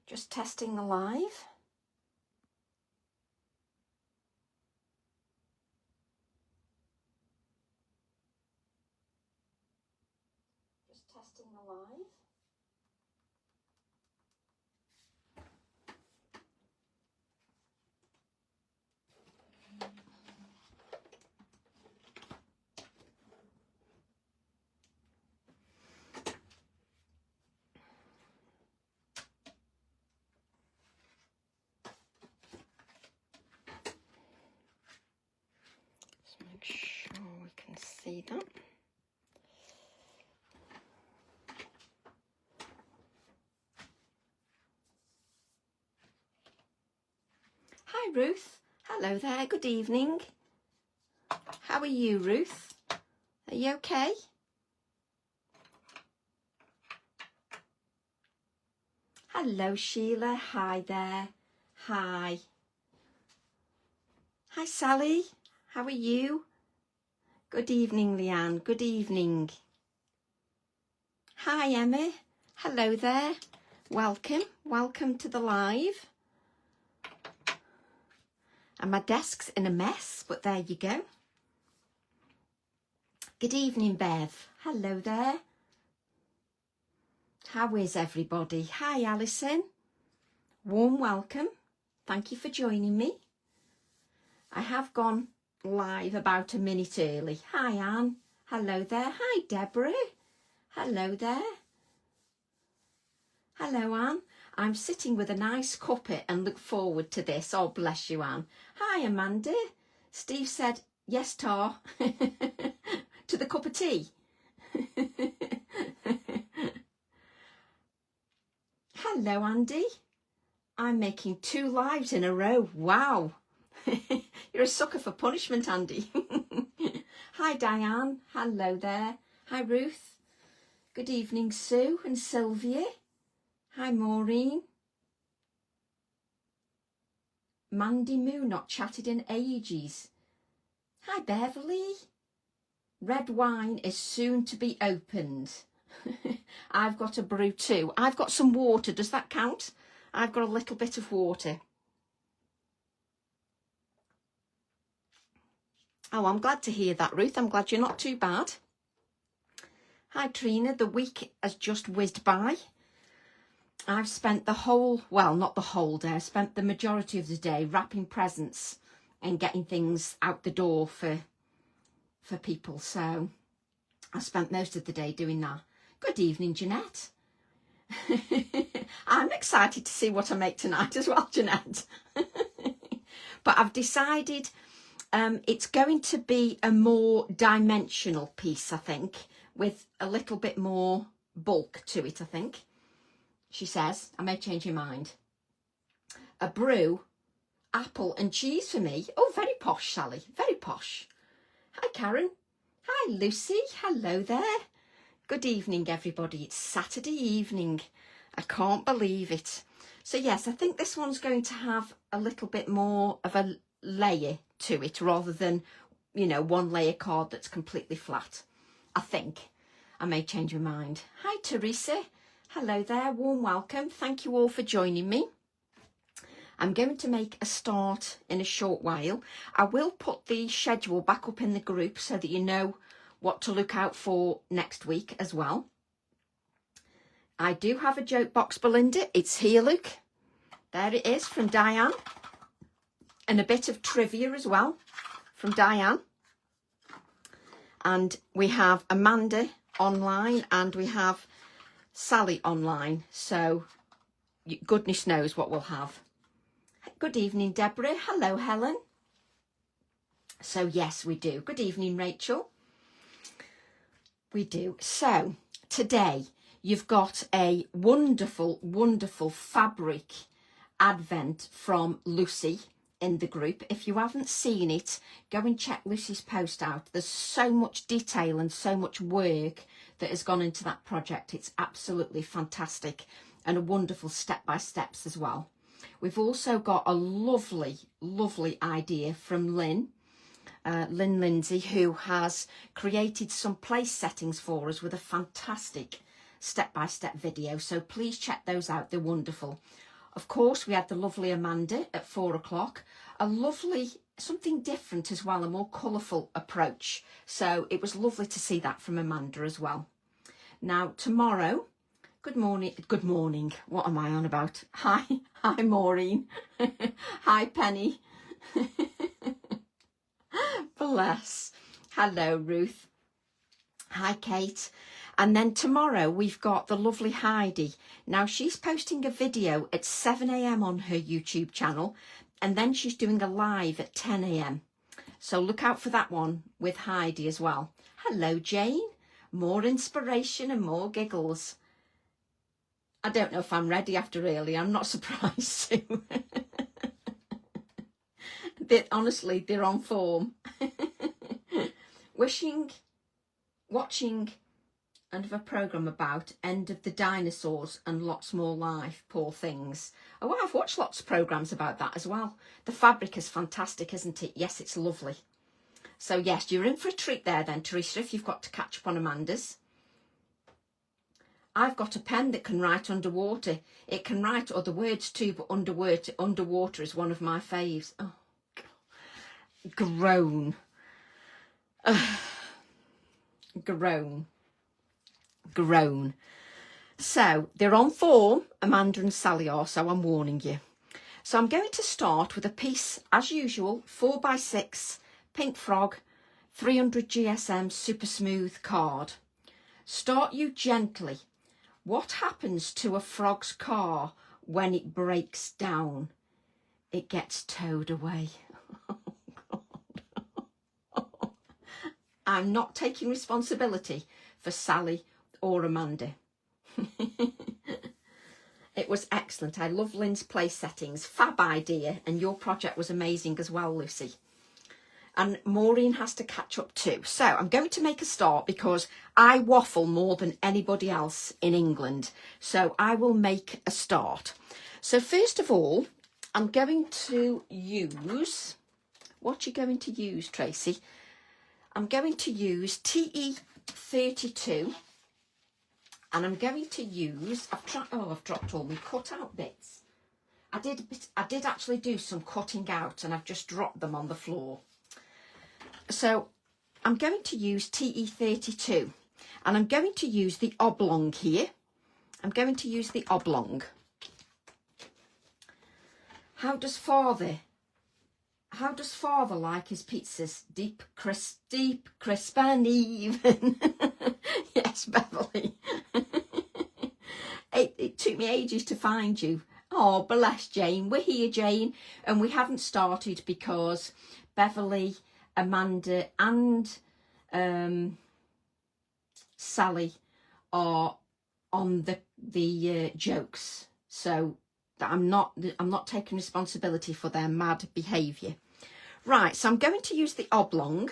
Just testing the live. Just testing the live. Make sure we can see that. Hi Ruth, hello there, good evening. How are you, Ruth? Are you okay? Hello Sheila, hi there, hi. Hi Sally, how are you? Good evening Leanne, good evening. Hi Emma, hello there, welcome to the live. And my desk's in a mess, but there you go. Good evening Bev, hello there. How is everybody? Hi Alison, warm welcome, thank you for joining me. I have gone live about a minute early. Hi Anne, hello there. Hi Deborah, hello there. Hello Anne, I'm sitting with a nice cuppa and look forward to this. Oh bless you Anne. Hi Amanda, Steve said yes tar to the cup of tea. Hello Andy, I'm making 2 lives in a row. Wow. You're a sucker for punishment, Andy. Hi, Diane. Hello there. Hi, Ruth. Good evening, Sue and Sylvia. Hi, Maureen. Mandy Moo, not chatted in ages. Hi, Beverly. Red wine is soon to be opened. I've got a brew too. I've got some water. Does that count? I've got a little bit of water. Oh, I'm glad to hear that, Ruth. I'm glad you're not too bad. Hi, Trina. The week has just whizzed by. I've spent the whole, well, not the whole day, I spent the majority of the day wrapping presents and getting things out the door for people. So I spent most of the day doing that. Good evening, Jeanette. I'm excited to see what I make tonight as well, Jeanette. But I've decided it's going to be a more dimensional piece, I think, with a little bit more bulk to it, I think. She says, I may change your mind. A brew, apple and cheese for me. Oh, very posh, Sally, very posh. Hi, Karen. Hi, Lucy. Hello there. Good evening, everybody. It's Saturday evening. I can't believe it. So, yes, I think this one's going to have a little bit more of a layer to it rather than, you know, one layer card that's completely flat. I think. I may change my mind. Hi, Teresa. Hello there. Warm welcome. Thank you all for joining me. I'm going to make a start in a short while. I will put the schedule back up in the group so that you know what to look out for next week as well. I do have a joke box, Belinda. It's here, look. There it is from Diane. And a bit of trivia as well from Diane. And we have Amanda online and we have Sally online. So goodness knows what we'll have. Good evening, Deborah. Hello, Helen. So yes, we do. Good evening, Rachel. We do. So today you've got a wonderful, wonderful fabric advent from Lucy in the group. If you haven't seen it, go and check Lucy's post out. There's so much detail and so much work that has gone into that project. It's absolutely fantastic and a wonderful step-by-steps as well. We've also got a lovely, lovely idea from Lynn Lindsay, who has created some place settings for us with a fantastic step-by-step video. So please check those out. They're wonderful. of course, we had the lovely Amanda at 4 o'clock. A lovely, something different as well, a more colourful approach. So it was lovely to see that from Amanda as well. Now, tomorrow, good morning. What am I on about? Hi Maureen. Hi Penny. Bless. Hello Ruth. Hi Kate. And then tomorrow we've got the lovely Heidi. Now she's posting a video at 7 a.m. on her YouTube channel, and then she's doing a live at 10 a.m. So look out for that one with Heidi as well. Hello Jane. More inspiration and more giggles. I don't know if I'm ready after early. I'm not surprised to. Honestly, they're on form. Watching and of a programme about end of the dinosaurs and lots more life, poor things. Oh, I've watched lots of programmes about that as well. The fabric is fantastic, isn't it? Yes, it's lovely. So yes, you're in for a treat there then, Teresa, if you've got to catch up on Amanda's. I've got a pen that can write underwater. It can write other words too, but underwater is one of my faves. Oh, God. Groan. Groan. So they're on form, Amanda and Sally are, so I'm warning you. So I'm going to start with a piece, as usual, 4x6, pink frog, 300 GSM super smooth card. Start you gently. What happens to a frog's car when it breaks down? It gets towed away. I'm not taking responsibility for Sally or Amanda. It was excellent. I love Lynn's place settings. Fab idea. And your project was amazing as well, Lucy. And Maureen has to catch up too. So I'm going to make a start because I waffle more than anybody else in England. So I will make a start. So first of all, I'm going to use, what are you going to use, Tracy? I'm going to use TE32, and I'm going to use, I've dropped all my cut out bits. I did actually do some cutting out and I've just dropped them on the floor. So I'm going to use TE32, and I'm going to use the oblong here. I'm going to use the oblong. How does father like his pizzas? Deep, crisp and even. Yes, Beverly. It took me ages to find you. Oh, bless Jane. We're here, Jane. And we haven't started because Beverly, Amanda and Sally are on the jokes. So I'm not taking responsibility for their mad behaviour. Right, so I'm going to use the oblong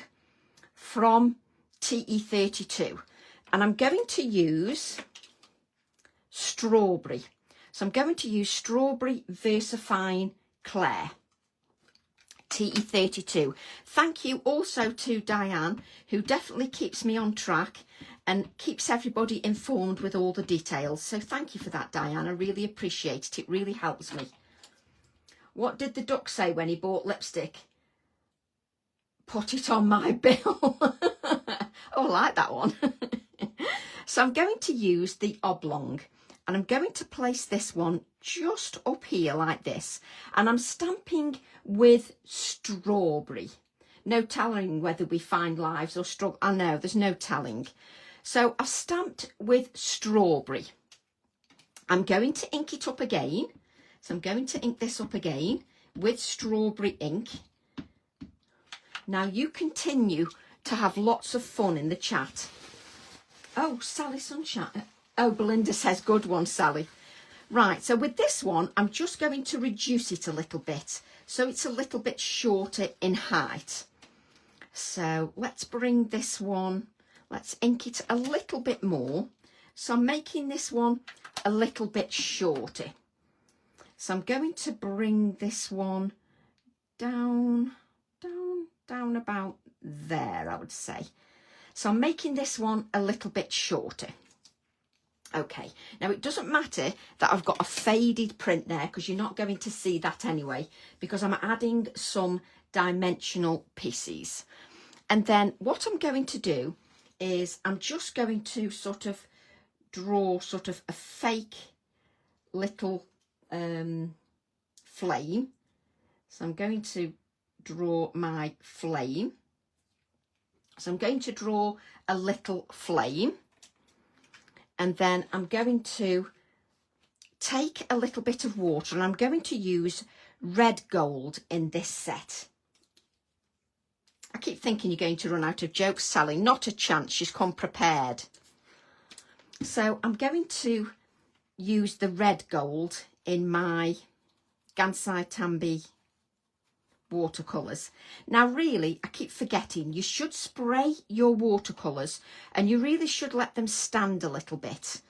from TE32, and I'm going to use strawberry. So I'm going to use strawberry VersaFine Claire, TE32. Thank you also to Diane, who definitely keeps me on track and keeps everybody informed with all the details. So thank you for that, Diane. I really appreciate it. It really helps me. What did the duck say when he bought lipstick? Put it on my bill. Oh, I like that one. So I'm going to use the oblong, and I'm going to place this one just up here like this, and I'm stamping with strawberry. No telling whether we find lives or struggle. I know there's no telling. So I've stamped with strawberry. I'm going to ink it up again. So I'm going to ink this up again with strawberry ink. Now you continue to have lots of fun in the chat. Oh, Sally Sunshine. Oh, Belinda says, good one, Sally. Right, so with this one, I'm just going to reduce it a little bit, so it's a little bit shorter in height. So let's bring this one, let's ink it a little bit more. So I'm making this one a little bit shorter. So I'm going to bring this one down about there, I would say. So I'm making this one a little bit shorter. Okay, now it doesn't matter that I've got a faded print there because you're not going to see that anyway, because I'm adding some dimensional pieces. And then what I'm going to do is I'm just going to sort of draw sort of a fake little flame. So I'm going to draw my flame. So I'm going to draw a little flame, and then I'm going to take a little bit of water, and I'm going to use red gold in this set. I keep thinking you're going to run out of jokes, Sally. Not a chance, she's come prepared. So I'm going to use the red gold in my Gansai Tambi watercolours. Now really, I keep forgetting, you should spray your watercolours and you really should let them stand a little bit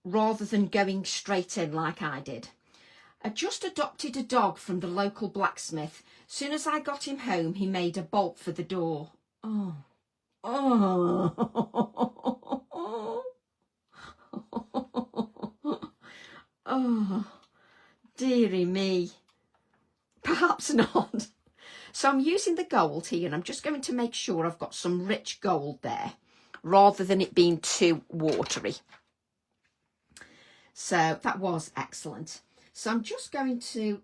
rather than going straight in like I did. I just adopted a dog from the local blacksmith. Soon as I got him home, he made a bolt for the door. Oh. Oh, dearie me. Perhaps not. So I'm using the gold here, and I'm just going to make sure I've got some rich gold there rather than it being too watery. So that was excellent. So I'm just going to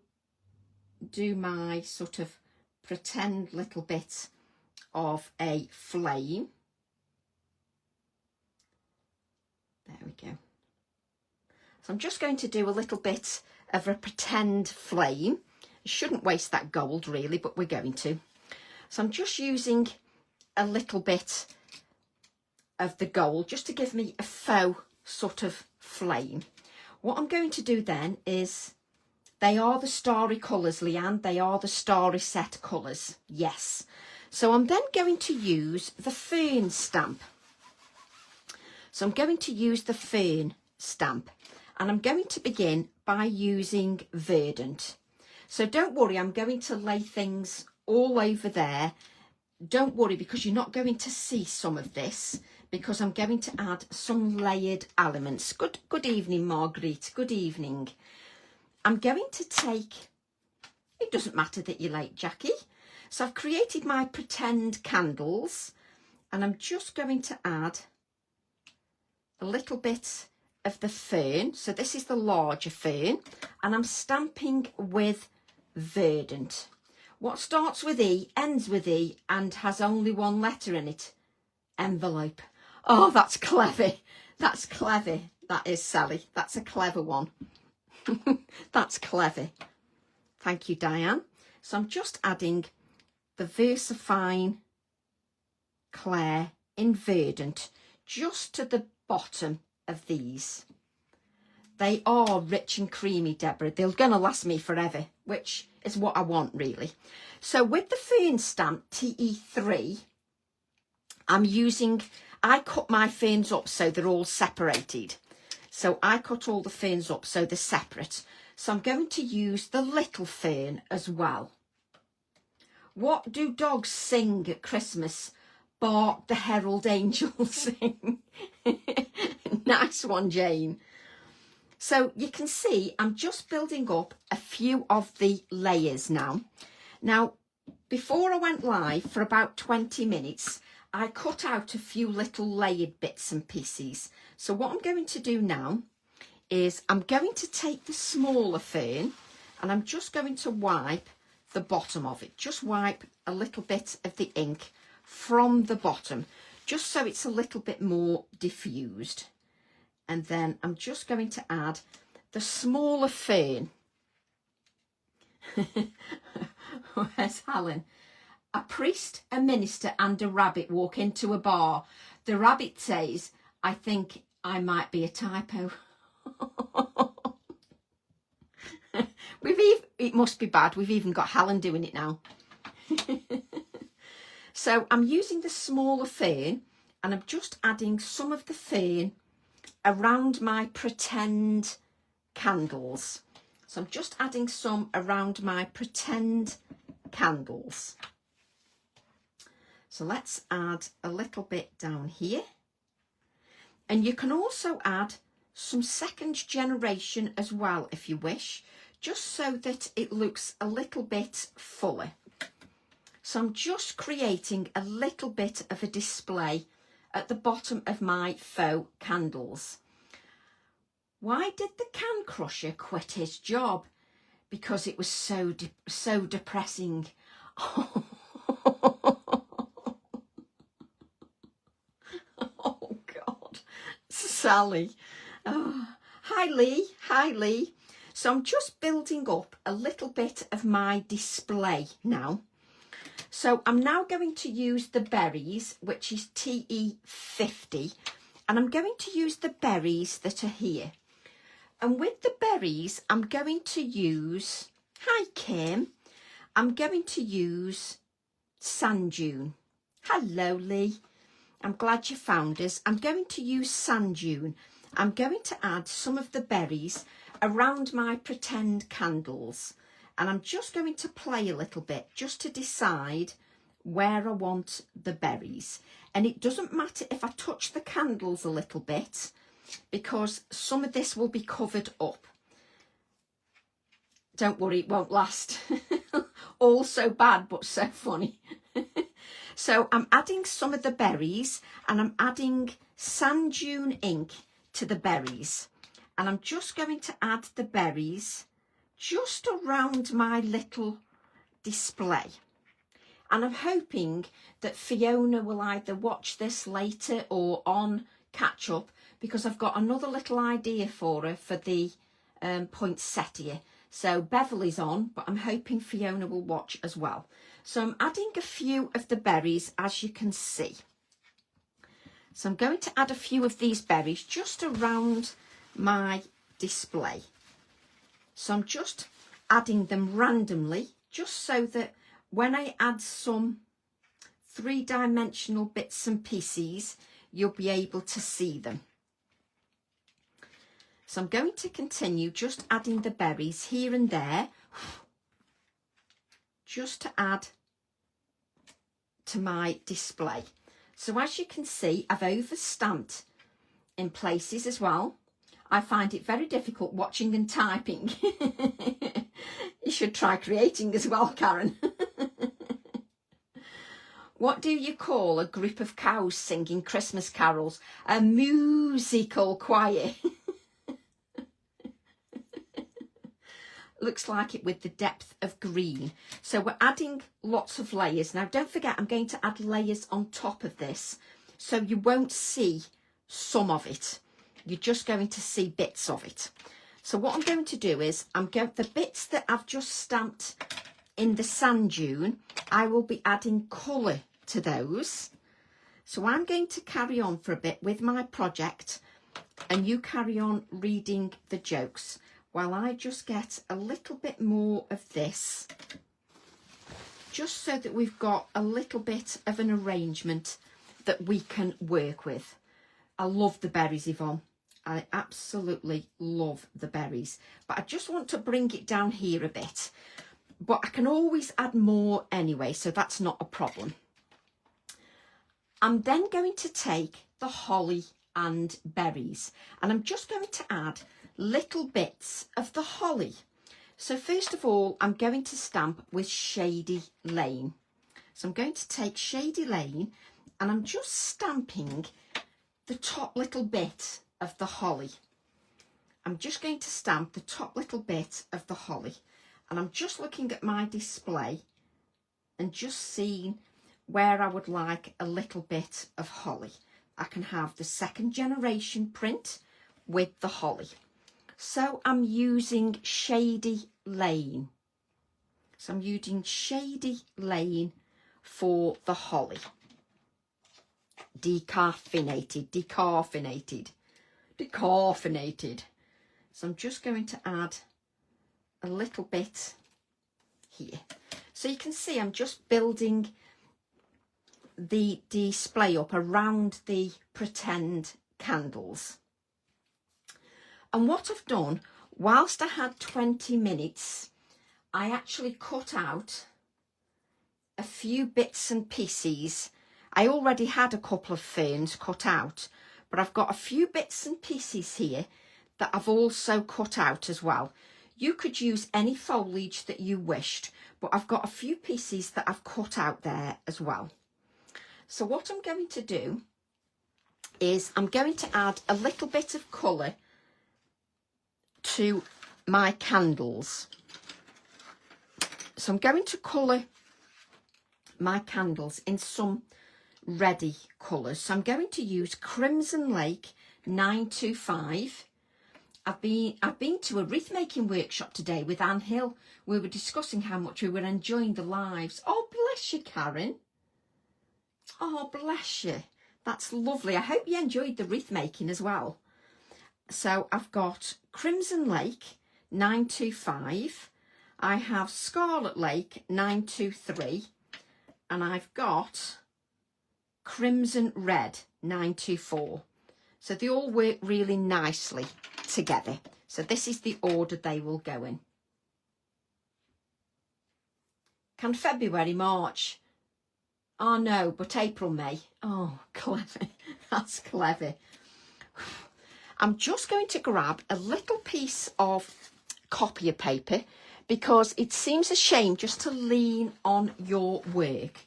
do my sort of pretend little bit of a flame. There we go. So I'm just going to do a little bit of a pretend flame. Shouldn't waste that gold really, but we're going to. So I'm just using a little bit of the gold just to give me a faux sort of flame. What I'm going to do then is, they are the starry colours, Leanne, they are the starry set colours, yes. So I'm then going to use the fern stamp. So I'm going to use the fern stamp, and I'm going to begin by using Verdant. So don't worry, I'm going to lay things all over there. Don't worry, because you're not going to see some of this, because I'm going to add some layered elements. Good evening, Marguerite. Good evening. I'm going to take, it doesn't matter that you're late, Jackie. So I've created my pretend candles, and I'm just going to add a little bit of the fern. So this is the larger fern, and I'm stamping with Verdant. What starts with E, ends with E, and has only one letter in it? Envelope. Oh, that's clever. That's clever. That is, Sally. That's a clever one. That's clever. Thank you, Diane. So I'm just adding the VersaFine Claire in Verdant just to the bottom of these. They are rich and creamy, Deborah. They're going to last me forever, which is what I want, really. So with the fern stamp TE3, I cut my ferns up so they're all separated. So I cut all the ferns up so they're separate. So I'm going to use the little fern as well. What do dogs sing at Christmas? Bark the herald angels sing. Nice one, Jane. So you can see I'm just building up a few of the layers now. Now, before I went live for about 20 minutes, I cut out a few little layered bits and pieces. So what I'm going to do now is I'm going to take the smaller fern, and I'm just going to wipe the bottom of it. Just wipe a little bit of the ink from the bottom, just so it's a little bit more diffused. And then I'm just going to add the smaller fern. Where's Helen? A priest, a minister and a rabbit walk into a bar. The rabbit says, I think I might be a typo. It must be bad. We've even got Helen doing it now. So I'm using the smaller fern, and I'm just adding some of the fern around my pretend candles. So I'm just adding some around my pretend candles. So let's add a little bit down here. And you can also add some second generation as well if you wish, just so that it looks a little bit fuller. So I'm just creating a little bit of a display at the bottom of my faux candles. Why did the can crusher quit his job? Because it was so depressing. Oh God, Sally. Oh. Hi Lee, hi Lee. So I'm just building up a little bit of my display now. So I'm now going to use the berries, which is TE50, and I'm going to use the berries that are here. And with the berries, I'm going to use, hi Kim, I'm going to use sand dune. Hello Lee, I'm glad you found us. I'm going to use sand dune. I'm going to add some of the berries around my pretend candles. And I'm just going to play a little bit just to decide where I want the berries. And it doesn't matter if I touch the candles a little bit, because some of this will be covered up. Don't worry, it won't last. All so bad, but so funny. So I'm adding some of the berries, and I'm adding sand dune ink to the berries. And I'm just going to add the berries just around my little display. And I'm hoping that Fiona will either watch this later or on catch up, because I've got another little idea for her for the poinsettia. So Beverly's on, but I'm hoping Fiona will watch as well. So I'm adding a few of the berries, as you can see. So I'm going to add a few of these berries just around my display. So I'm just adding them randomly, just so that when I add some three-dimensional bits and pieces, you'll be able to see them. So I'm going to continue just adding the berries here and there, just to add to my display. So as you can see, I've over-stamped in places as well. I find it very difficult watching and typing. You should try creating as well, Karen. What do you call a group of cows singing Christmas carols? A musical choir. Looks like it with the depth of green. So we're adding lots of layers. Now don't forget, I'm going to add layers on top of this, so you won't see some of it. You're just going to see bits of it. So what I'm going to do is, the bits that I've just stamped in the sand dune, I will be adding colour to those. So I'm going to carry on for a bit with my project, and you carry on reading the jokes while I just get a little bit more of this, just so that we've got a little bit of an arrangement that we can work with. I love the berries, Yvonne. I absolutely love the berries, but I just want to bring it down here a bit, but I can always add more anyway, so that's not a problem. I'm then going to take the holly and berries, and I'm just going to add little bits of the holly. So first of all, I'm going to stamp with Shady Lane. So I'm going to take Shady Lane, and I'm just stamping the top little bit of the holly. I'm just going to stamp the top little bit of the holly, and I'm just looking at my display and just seeing where I would like a little bit of holly. I can have the second generation print with the holly. So I'm using Shady Lane. So I'm using Shady Lane for the holly. Decaffeinated. So I'm just going to add a little bit here. So you can see I'm just building the display up around the pretend candles. And what I've done, whilst I had 20 minutes, I actually cut out a few bits and pieces. I already had a couple of ferns cut out, but I've got a few bits and pieces here that I've also cut out as well. You could use any foliage that you wished, but I've got a few pieces that I've cut out there as well. So what I'm going to do is I'm going to add a little bit of colour to my candles. So I'm going to colour my candles in some ready colours. So I'm going to use Crimson Lake 925. I've been to a wreath making workshop today with Anne Hill. We were discussing how much we were enjoying the lives. Oh, bless you, Karen. Oh, bless you. That's lovely. I hope you enjoyed the wreath making as well. So I've got Crimson Lake 925. I have Scarlet Lake 923. And I've got Crimson Red 924. So they all work really nicely together. So this is the order they will go in. Can February, March? Oh no, but April, May. Oh, clever. That's clever. I'm just going to grab a little piece of copier paper because it seems a shame just to lean on your work.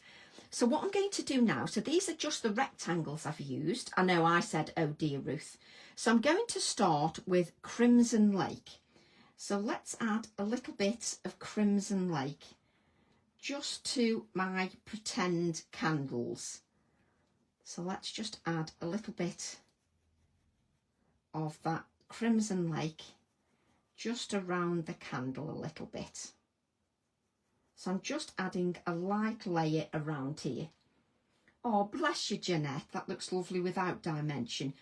So what I'm going to do now, so these are just the rectangles I've used. I know I said, oh dear, Ruth. So I'm going to start with Crimson Lake. So let's add a little bit of Crimson Lake just to my pretend candles. So let's just add a little bit of that Crimson Lake just around the candle a little bit. So I'm just adding a light layer around here. Oh, bless you, Jeanette. That looks lovely without dimension.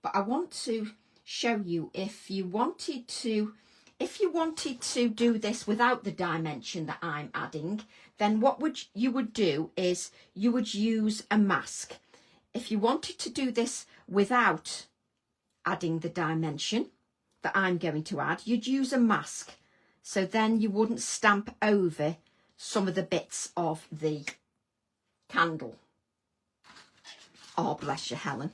But I want to show you if you wanted to do this without the dimension that I'm adding, then what you would do is you would use a mask. If you wanted to do this without adding the dimension that I'm going to add, you'd use a mask. So then you wouldn't stamp over some of the bits of the candle. Oh, bless you, Helen.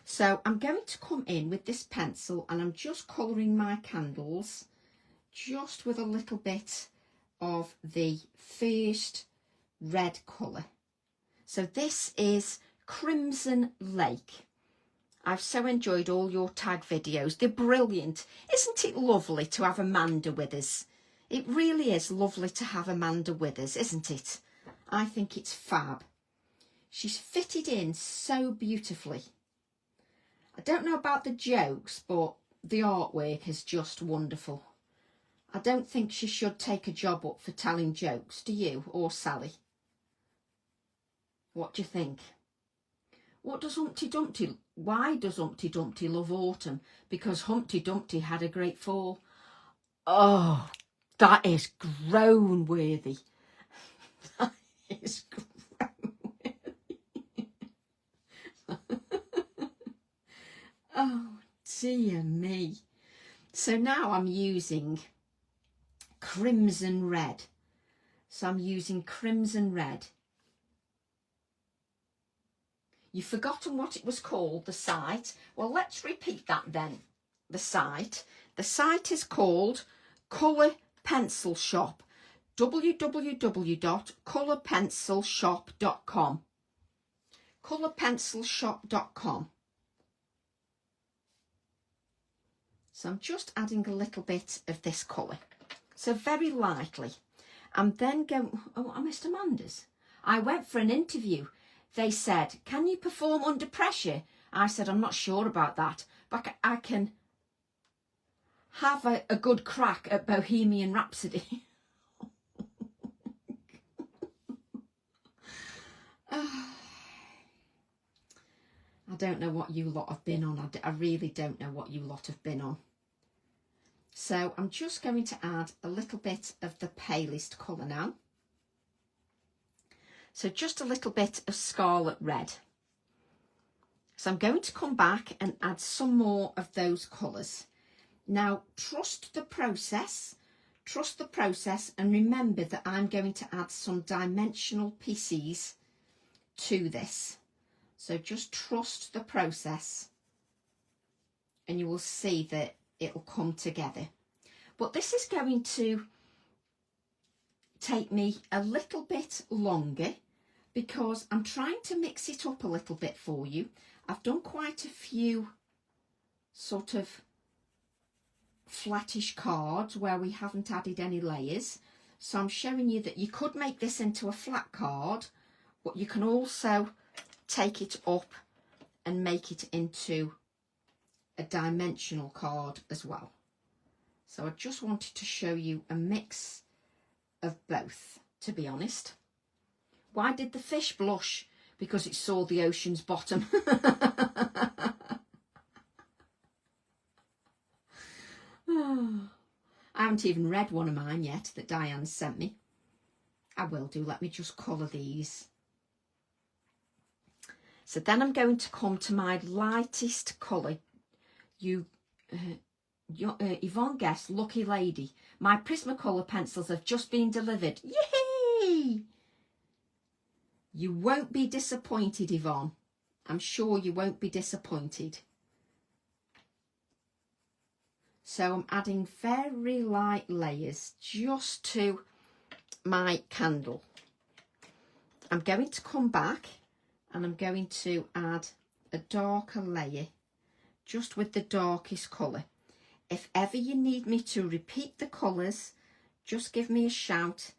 So I'm going to come in with this pencil and I'm just colouring my candles just with a little bit of the first red colour. So this is Crimson Lake. I've so enjoyed all your tag videos. They're brilliant. Isn't it lovely to have Amanda with us? It really is lovely to have Amanda with us, isn't it? I think it's fab. She's fitted in so beautifully. I don't know about the jokes, but the artwork is just wonderful. I don't think she should take a job up for telling jokes, do you, or Sally? What do you think? What does Humpty Dumpty, why does Humpty Dumpty love autumn? Because Humpty Dumpty had a great fall. Oh, that is groan worthy. That is groan worthy. Oh, dear me. So now I'm using Crimson Red. So I'm using Crimson Red. You've forgotten what it was called, the site. Well, let's repeat that then. The site. The site is called Colour Pencil Shop. www.colourpencilshop.com. Colourpencilshop.com. So I'm just adding a little bit of this colour. So very lightly. I'm then going, oh, I missed Amanda's. I went for an interview. They said, can you perform under pressure? I said, I'm not sure about that, but I can have a good crack at Bohemian Rhapsody. I don't know what you lot have been on. I really don't know what you lot have been on. So I'm just going to add a little bit of the palest colour now. So just a little bit of Scarlet Red. So I'm going to come back and add some more of those colours. Now trust the process and remember that I'm going to add some dimensional pieces to this. So just trust the process and you will see that it'll come together. But this is going to take me a little bit longer because I'm trying to mix it up a little bit for you. I've done quite a few sort of flattish cards where we haven't added any layers. So I'm showing you that you could make this into a flat card, but you can also take it up and make it into a dimensional card as well. So I just wanted to show you a mix of both, to be honest. Why did the fish blush? Because it saw the ocean's bottom. I haven't even read one of mine yet that Diane sent me. I will do. Let me just colour these. So then I'm going to come to my lightest colour. Yvonne Guest, lucky lady. My Prismacolor pencils have just been delivered. Yay! You won't be disappointed, Yvonne. I'm sure you won't be disappointed. So I'm adding very light layers just to my candle. I'm going to come back and I'm going to add a darker layer just with the darkest colour. If ever you need me to repeat the colours, just give me a shout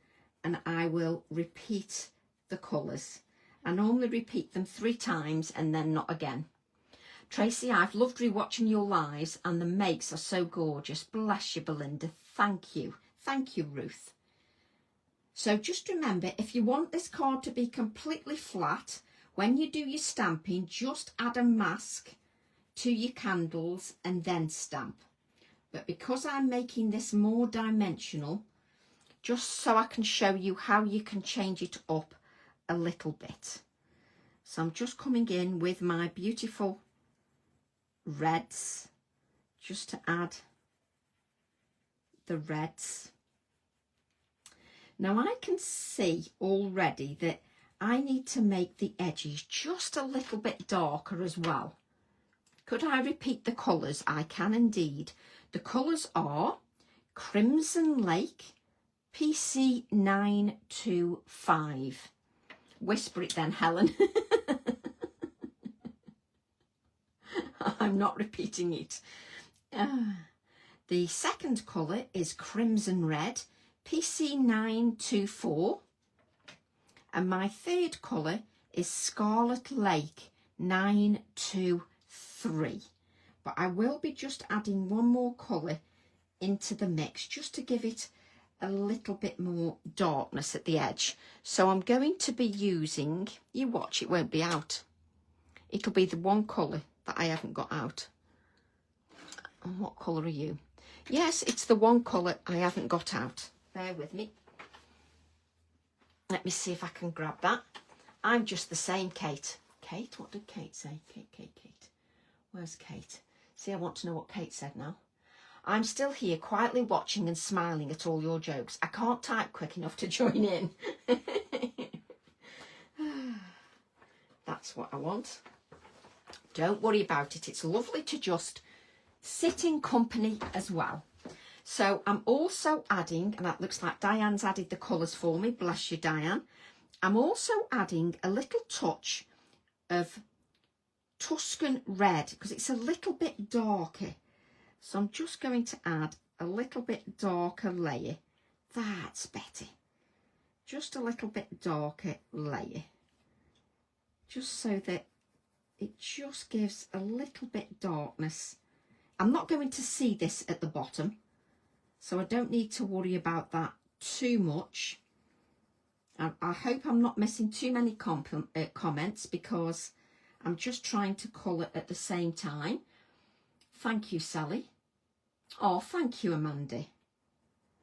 and I will repeat the colours. I normally repeat them 3 times and then not again. Tracy, I've loved rewatching your lives and the makes are so gorgeous. Bless you, Belinda. Thank you. Thank you, Ruth. So just remember, if you want this card to be completely flat, when you do your stamping, just add a mask to your candles and then stamp. But because I'm making this more dimensional, just so I can show you how you can change it up a little bit. So I'm just coming in with my beautiful reds, just to add the reds. Now I can see already that I need to make the edges just a little bit darker as well. Could I repeat the colours? I can indeed. The colours are Crimson Lake, PC 925. Whisper it then, Helen. I'm not repeating it. The second colour is Crimson Red, PC 924. And my third colour is Scarlet Lake 923. But I will be just adding one more colour into the mix just to give it a little bit more darkness at the edge. So I'm going to be using, you watch, it won't be out. It'll be the one colour that I haven't got out. And what colour are you? Yes, it's the one colour I haven't got out. Bear with me. Let me see if I can grab that. I'm just the same, Kate. Kate? What did Kate say? Kate. Where's Kate? See, I want to know what Kate said now. I'm still here quietly watching and smiling at all your jokes. I can't type quick enough to join in. That's what I want. Don't worry about it. It's lovely to just sit in company as well. So I'm also adding, and that looks like Diane's added the colours for me. Bless you, Diane. I'm also adding a little touch of Tuscan Red because it's a little bit darker. So I'm just going to add a little bit darker layer. That's better. Just a little bit darker layer. Just so that it just gives a little bit darkness. I'm not going to see this at the bottom, so I don't need to worry about that too much. I hope I'm not missing too many comments because I'm just trying to colour at the same time. Thank you, Sally. Oh, thank you, Amanda.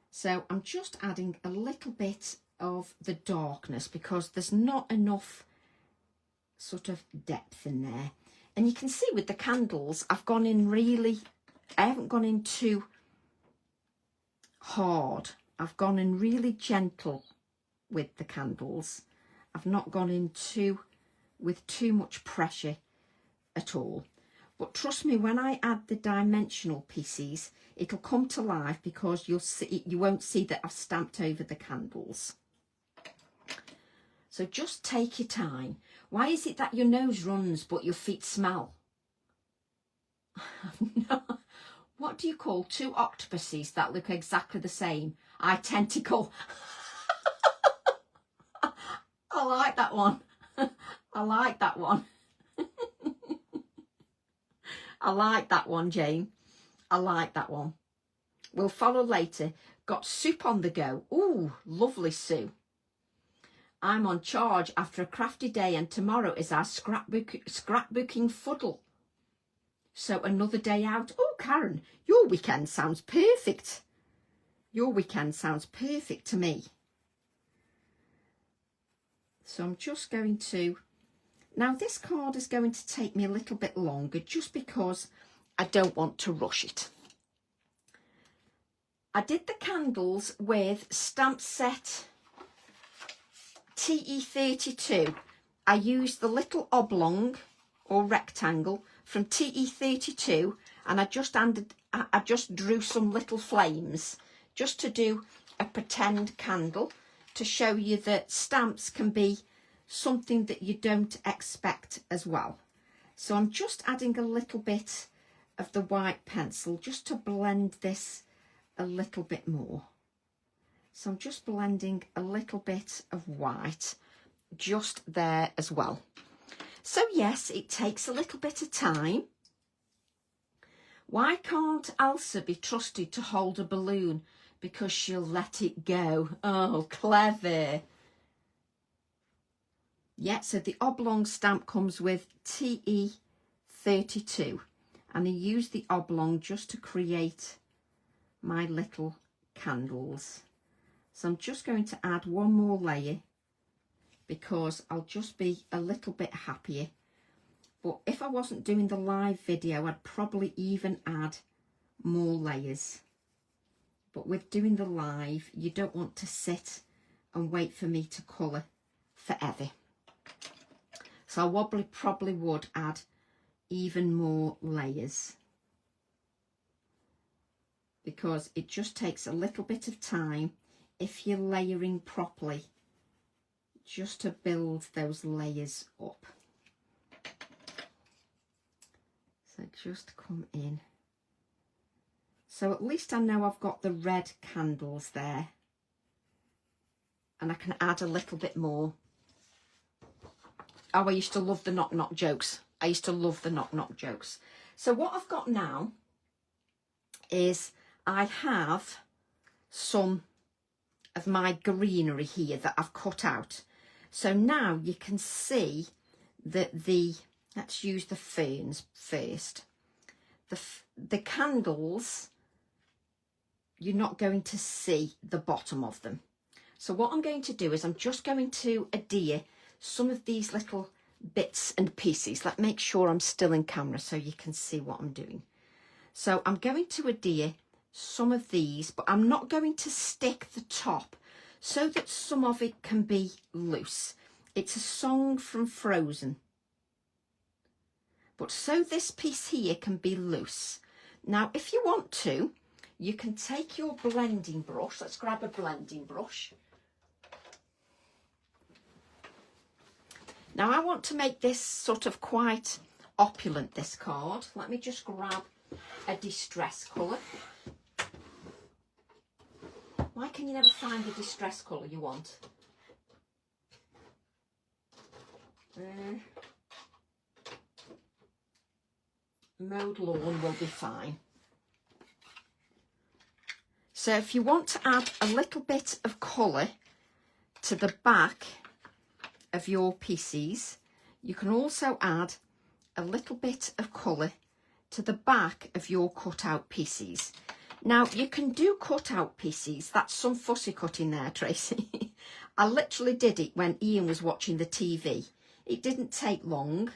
So I'm just adding a little bit of the darkness because there's not enough sort of depth in there. And you can see with the candles, I've gone in really, I haven't gone in too hard. I've gone in really gentle with the candles. I've not gone in with too much pressure at all. But trust me, when I add the dimensional pieces, it'll come to life because you won't see that I've stamped over the candles. So just take your time. Why is it that your nose runs but your feet smell? No. What do you call two octopuses that look exactly the same? Identical. I like that one. I like that one. I like that one, Jane. I like that one. We'll follow later. Got soup on the go. Ooh, lovely Sue. I'm on charge after a crafty day and tomorrow is our scrapbooking fuddle. So another day out. Oh, Karen, your weekend sounds perfect. Your weekend sounds perfect to me. So I'm just going to... Now this card is going to take me a little bit longer just because I don't want to rush it. I did the candles with stamp set TE32. I used the little oblong or rectangle from TE32 and I just drew some little flames just to do a pretend candle to show you that stamps can be something that you don't expect as well. So I'm just adding a little bit of the white pencil just to blend this a little bit more. So I'm just blending a little bit of white just there as well. So yes, it takes a little bit of time. Why can't Elsa be trusted to hold a balloon? Because she'll let it go. Oh, clever. Yeah, so the oblong stamp comes with TE32. And I use the oblong just to create my little candles. So I'm just going to add one more layer because I'll just be a little bit happier. But if I wasn't doing the live video, I'd probably even add more layers. But with doing the live, you don't want to sit and wait for me to colour forever. So I probably would add even more layers because it just takes a little bit of time if you're layering properly just to build those layers up. So just come in. So at least I know I've got the red candles there and I can add a little bit more. Oh, I used to love the knock knock jokes. I used to love the knock knock jokes. So what I've got now is I have some of my greenery here that I've cut out. So now you can see that let's use the ferns first. The candles, you're not going to see the bottom of them. So what I'm going to do is I'm just going to adhere some of these little bits and pieces. Let's make sure I'm still in camera so you can see what I'm doing. So I'm going to adhere some of these, but I'm not going to stick the top so that some of it can be loose. It's a song from Frozen. But so this piece here can be loose. Now, if you want to, you can take your blending brush. Let's grab a blending brush. Now, I want to make this sort of quite opulent, this card. Let me just grab a distress colour. Why can you never find the distress colour you want? Mode Lawn will be fine. So if you want to add a little bit of colour to the back of your pieces, you can also add a little bit of colour to the back of your cut-out pieces. Now, you can do cut-out pieces. That's some fussy cutting there, Tracy. I literally did it when Ian was watching the TV. It didn't take long,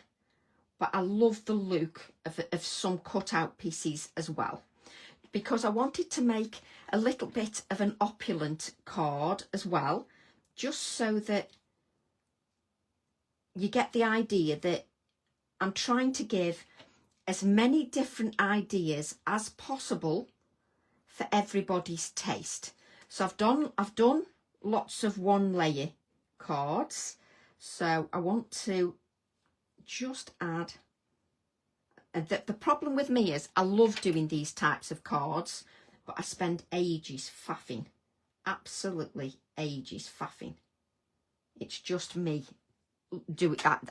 but I love the look of some cut-out pieces as well, because I wanted to make a little bit of an opulent card as well, just so that you get the idea that I'm trying to give as many different ideas as possible for everybody's taste. So I've done lots of one layer cards. So I want to just add, the problem with me is I love doing these types of cards, but I spend ages faffing, absolutely ages faffing. It's just me.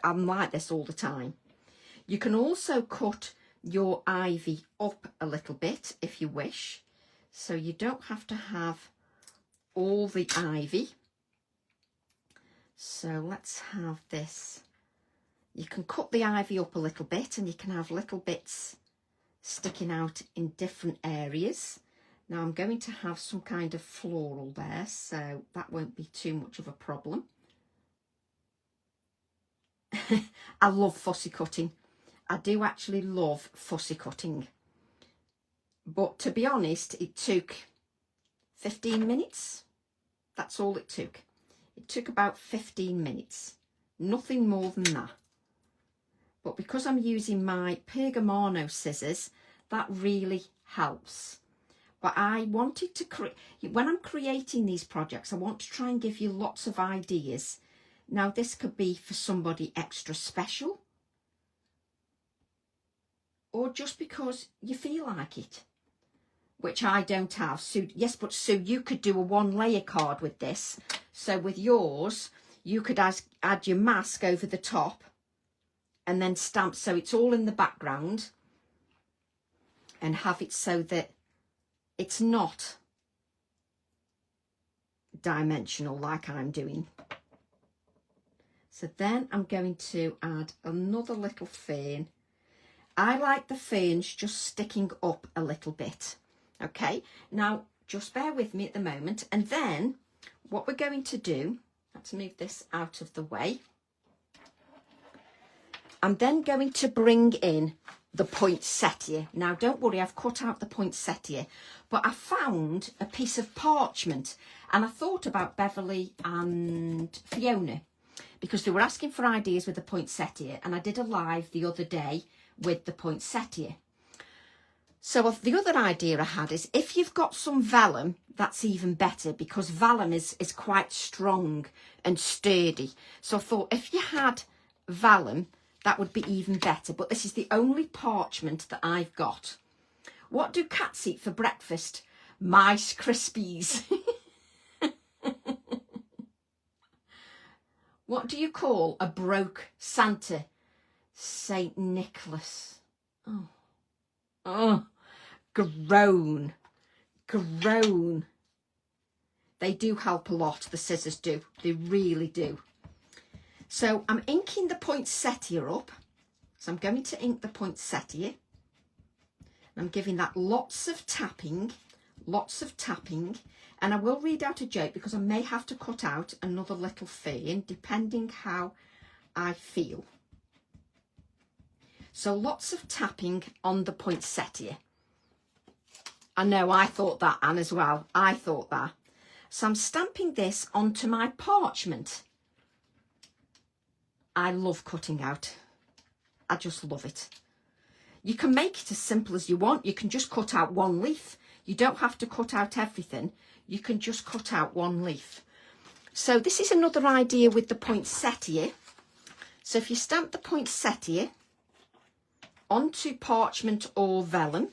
I'm like this all the time. You can also cut your ivy up a little bit if you wish, so you don't have to have all the ivy. So let's have this. You can cut the ivy up a little bit and you can have little bits sticking out in different areas. Now I'm going to have some kind of floral there, so that won't be too much of a problem. I love fussy cutting. I do actually love fussy cutting. But to be honest, it took 15 minutes. That's all it took. It took about 15 minutes. Nothing more than that. But because I'm using my Pergamano scissors, that really helps. But I wanted to create, when I'm creating these projects, I want to try and give you lots of ideas. Now this could be for somebody extra special, or just because you feel like it, which I don't have. Sue, yes, but Sue, you could do a one layer card with this. So with yours, you could add your mask over the top and then stamp so it's all in the background, and have it so that it's not dimensional like I'm doing. So then I'm going to add another little fern. I like the ferns just sticking up a little bit. Okay, now just bear with me at the moment. And then what we're going to do, let's move this out of the way. I'm then going to bring in the poinsettia. Now don't worry, I've cut out the poinsettia, but I found a piece of parchment and I thought about Beverly and Fiona because they were asking for ideas with the poinsettia, and I did a live the other day with the poinsettia. So the other idea I had is if you've got some vellum, that's even better, because vellum is quite strong and sturdy. So I thought if you had vellum, that would be even better. But this is the only parchment that I've got. What do cats eat for breakfast? Mice Krispies. What do you call a broke Santa? Saint Nicholas. Oh, groan. Groan. They do help a lot, the scissors do. They really do. So I'm inking the poinsettia up. So I'm going to ink the poinsettia. I'm giving that lots of tapping. And I will read out a joke because I may have to cut out another little fern depending how I feel. So lots of tapping on the poinsettia. I know, I thought that, Anne, as well. I thought that. So I'm stamping this onto my parchment. I love cutting out. I just love it. You can make it as simple as you want. You can just cut out one leaf. You don't have to cut out everything. You can just cut out one leaf. So this is another idea with the poinsettia. So if you stamp the poinsettia onto parchment or vellum,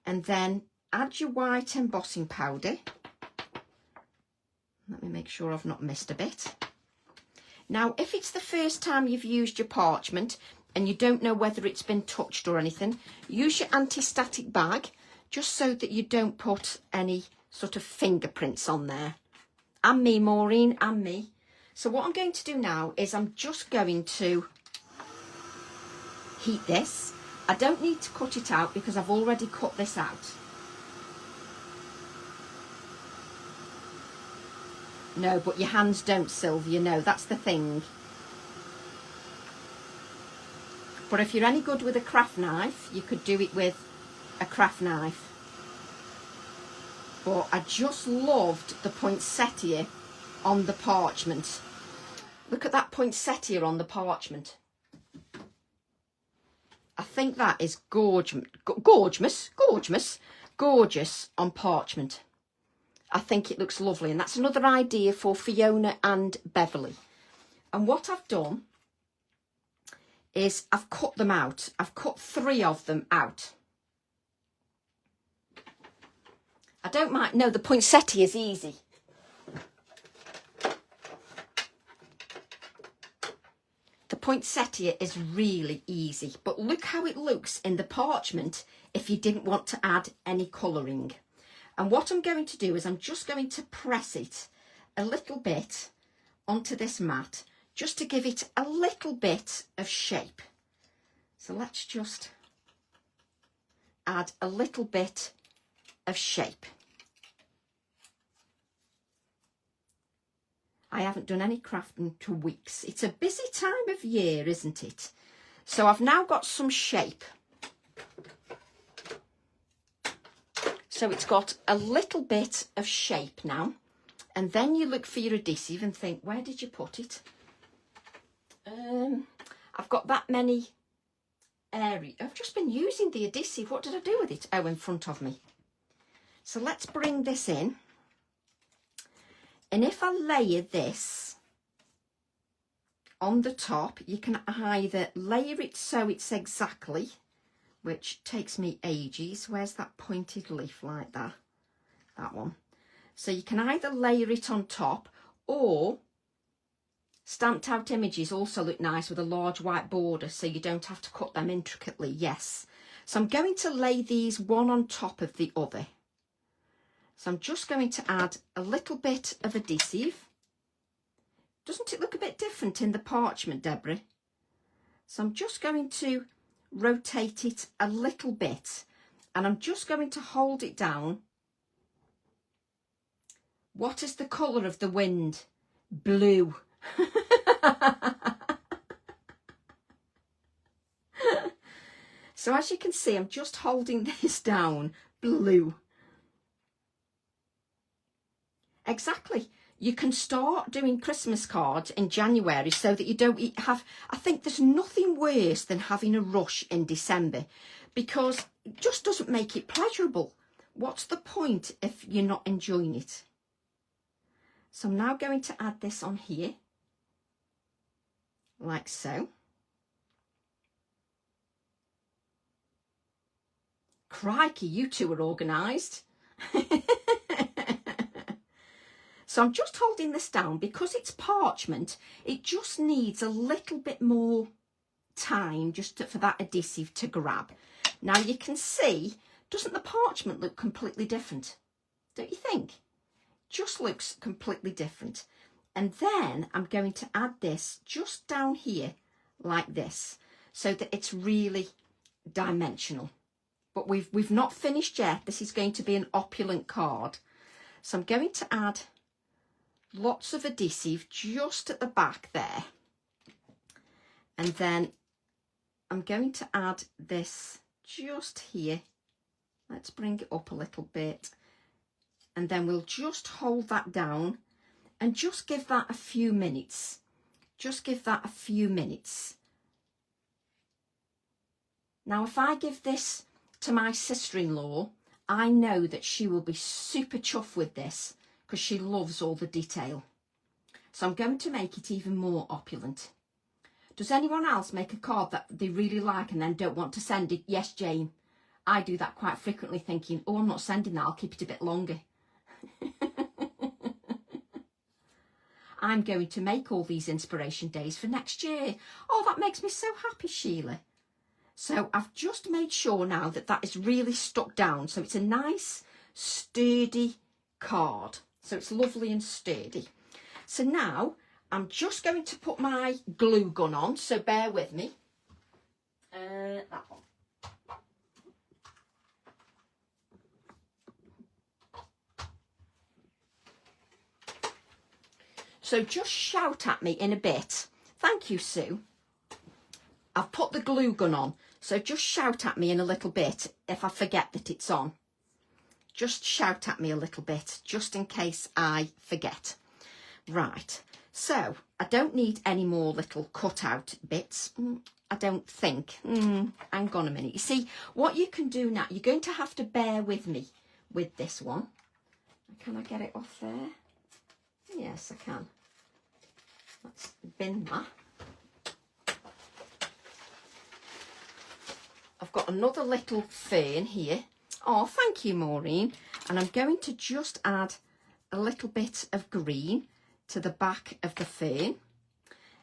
and then add your white embossing powder. Let me make sure I've not missed a bit. Now, if it's the first time you've used your parchment and you don't know whether it's been touched or anything, use your anti-static bag just so that you don't put any sort of fingerprints on there. And me, Maureen, and me. So what I'm going to do now is I'm just going to heat this. I don't need to cut it out because I've already cut this out. No, but your hands don't, Sylvia. No, that's the thing. But if you're any good with a craft knife, you could do it with a craft knife. But I just loved the poinsettia on the parchment. Look at that poinsettia on the parchment. I think that is gorgeous on parchment. I think it looks lovely, and that's another idea for Fiona and Beverly. And what I've done is I've cut them out. I've cut 3 of them out. I don't mind. No, the poinsettia is easy. The poinsettia is really easy, but look how it looks in the parchment if you didn't want to add any colouring. And what I'm going to do is I'm just going to press it a little bit onto this mat, just to give it a little bit of shape. So let's just add a little bit of shape. I haven't done any crafting for weeks. It's a busy time of year, isn't it? So I've now got some shape. So it's got a little bit of shape now. And then you look for your adhesive and think, where did you put it? I've got that many areas. I've just been using the adhesive. What did I do with it? Oh, in front of me. So let's bring this in. And if I layer this on the top, you can either layer it so it's exactly, which takes me ages. Where's that pointed leaf like that? That one. So you can either layer it on top, or stamped out images also look nice with a large white border, so you don't have to cut them intricately. Yes. So I'm going to lay these one on top of the other. So I'm just going to add a little bit of adhesive. Doesn't it look a bit different in the parchment, Deborah? So I'm just going to rotate it a little bit, and I'm just going to hold it down. What is the colour of the wind? Blue. So as you can see, I'm just holding this down. Blue. Exactly. You can start doing Christmas cards in January so that you don't have... I think there's nothing worse than having a rush in December, because it just doesn't make it pleasurable. What's the point if you're not enjoying it? So I'm now going to add this on here, like so. Crikey, you two are organised. So I'm just holding this down because it's parchment. It just needs a little bit more time just for that adhesive to grab. Now you can see, doesn't the parchment look completely different? Don't you think? Just looks completely different. And then I'm going to add this just down here like this, so that it's really dimensional. But we've not finished yet. This is going to be an opulent card. So I'm going to add lots of adhesive just at the back there. And then I'm going to add this just here. Let's bring it up a little bit. And then we'll just hold that down and just give that a few minutes. Just give that a few minutes. Now, if I give this to my sister-in-law, I know that she will be super chuffed with this, because she loves all the detail. So I'm going to make it even more opulent. Does anyone else make a card that they really like and then don't want to send it? Yes, Jane. I do that quite frequently, thinking, oh, I'm not sending that, I'll keep it a bit longer. I'm going to make all these inspiration days for next year. Oh, that makes me so happy, Sheila. So I've just made sure now that that is really stuck down. So it's a nice, sturdy card. So it's lovely and sturdy. So now I'm just going to put my glue gun on. So bear with me. That one. So just shout at me in a bit. Thank you, Sue. I've put the glue gun on. So just shout at me in a little bit if I forget that it's on. Just shout at me a little bit, just in case I forget. Right, so I don't need any more little cut out bits. I don't think. Hang on a minute. You see, what you can do now, you're going to have to bear with me with this one. Can I get it off there? Yes, I can. Let's bin that. I've got another little fern here. Oh, thank you, Maureen. And I'm going to just add a little bit of green to the back of the fern.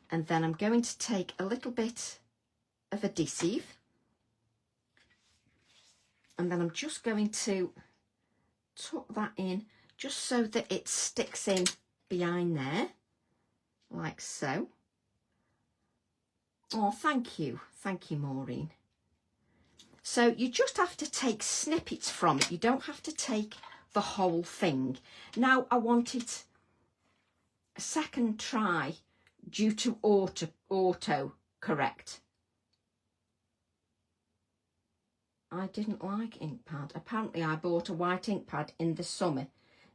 And then I'm going to take a little bit of adhesive. And then I'm just going to tuck that in just so that it sticks in behind there, like so. Oh, thank you. Thank you, Maureen. So you just have to take snippets from it. You don't have to take the whole thing. Now, I wanted a second try due to auto correct. I didn't like ink pad. Apparently I bought a white ink pad in the summer.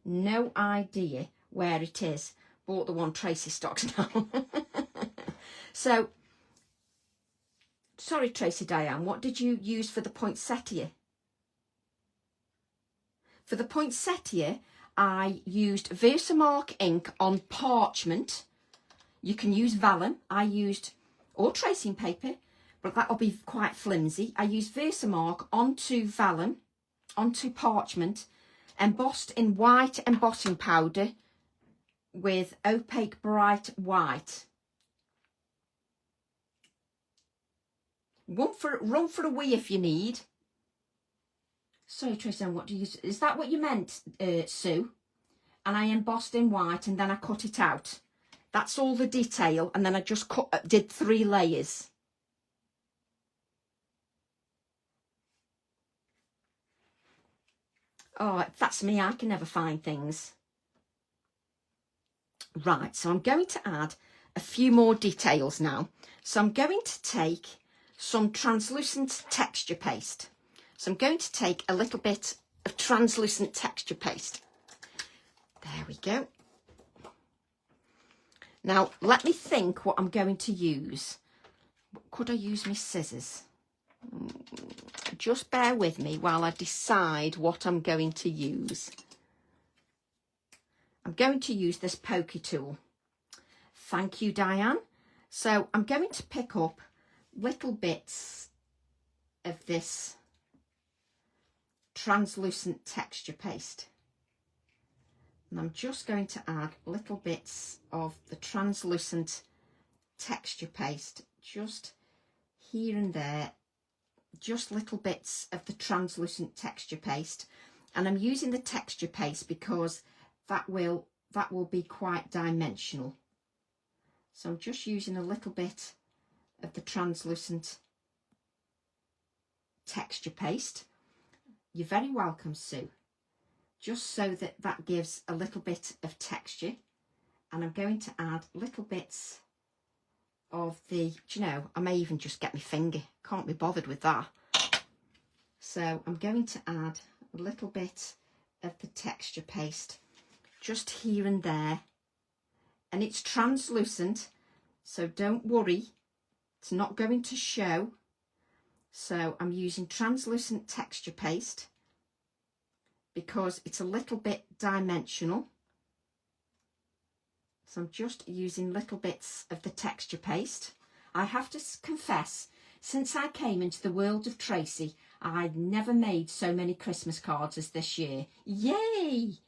No idea where it is. Bought the one Tracy stocks now. So, sorry Tracy Diane, what did you use for the poinsettia? For the poinsettia, I used Versamark ink on parchment. You can use vellum. I used, or tracing paper, but that'll be quite flimsy. I used Versamark onto vellum, onto parchment, embossed in white embossing powder with opaque bright white. Run for a wee if you need. Sorry, Tracy, what do you use? Is that what you meant, Sue? And I embossed in white and then I cut it out. That's all the detail. And then I just did 3 layers. Oh, that's me. I can never find things. Right, so I'm going to add a few more details now. So I'm going to take some translucent texture paste. So I'm going to take a little bit of translucent texture paste. There we go. Now, let me think what I'm going to use. Could I use my scissors? Just bear with me while I decide what I'm going to use. I'm going to use this pokey tool. Thank you, Diane. So I'm going to pick up little bits of this translucent texture paste. And I'm just going to add little bits of the translucent texture paste just here and there. Just little bits of the translucent texture paste. And I'm using the texture paste because that will be quite dimensional. So I'm just using a little bit of the translucent texture paste. You're very welcome, Sue. Just so that gives a little bit of texture. And I'm going to add little bits of the, do you know, I may even just get my finger. Can't be bothered with that. So I'm going to add a little bit of the texture paste just here and there. And it's translucent, so don't worry. It's not going to show. So I'm using translucent texture paste because it's a little bit dimensional. So I'm just using little bits of the texture paste. I have to confess, since I came into the world of Tracy, I'd never made so many Christmas cards as this year. Yay!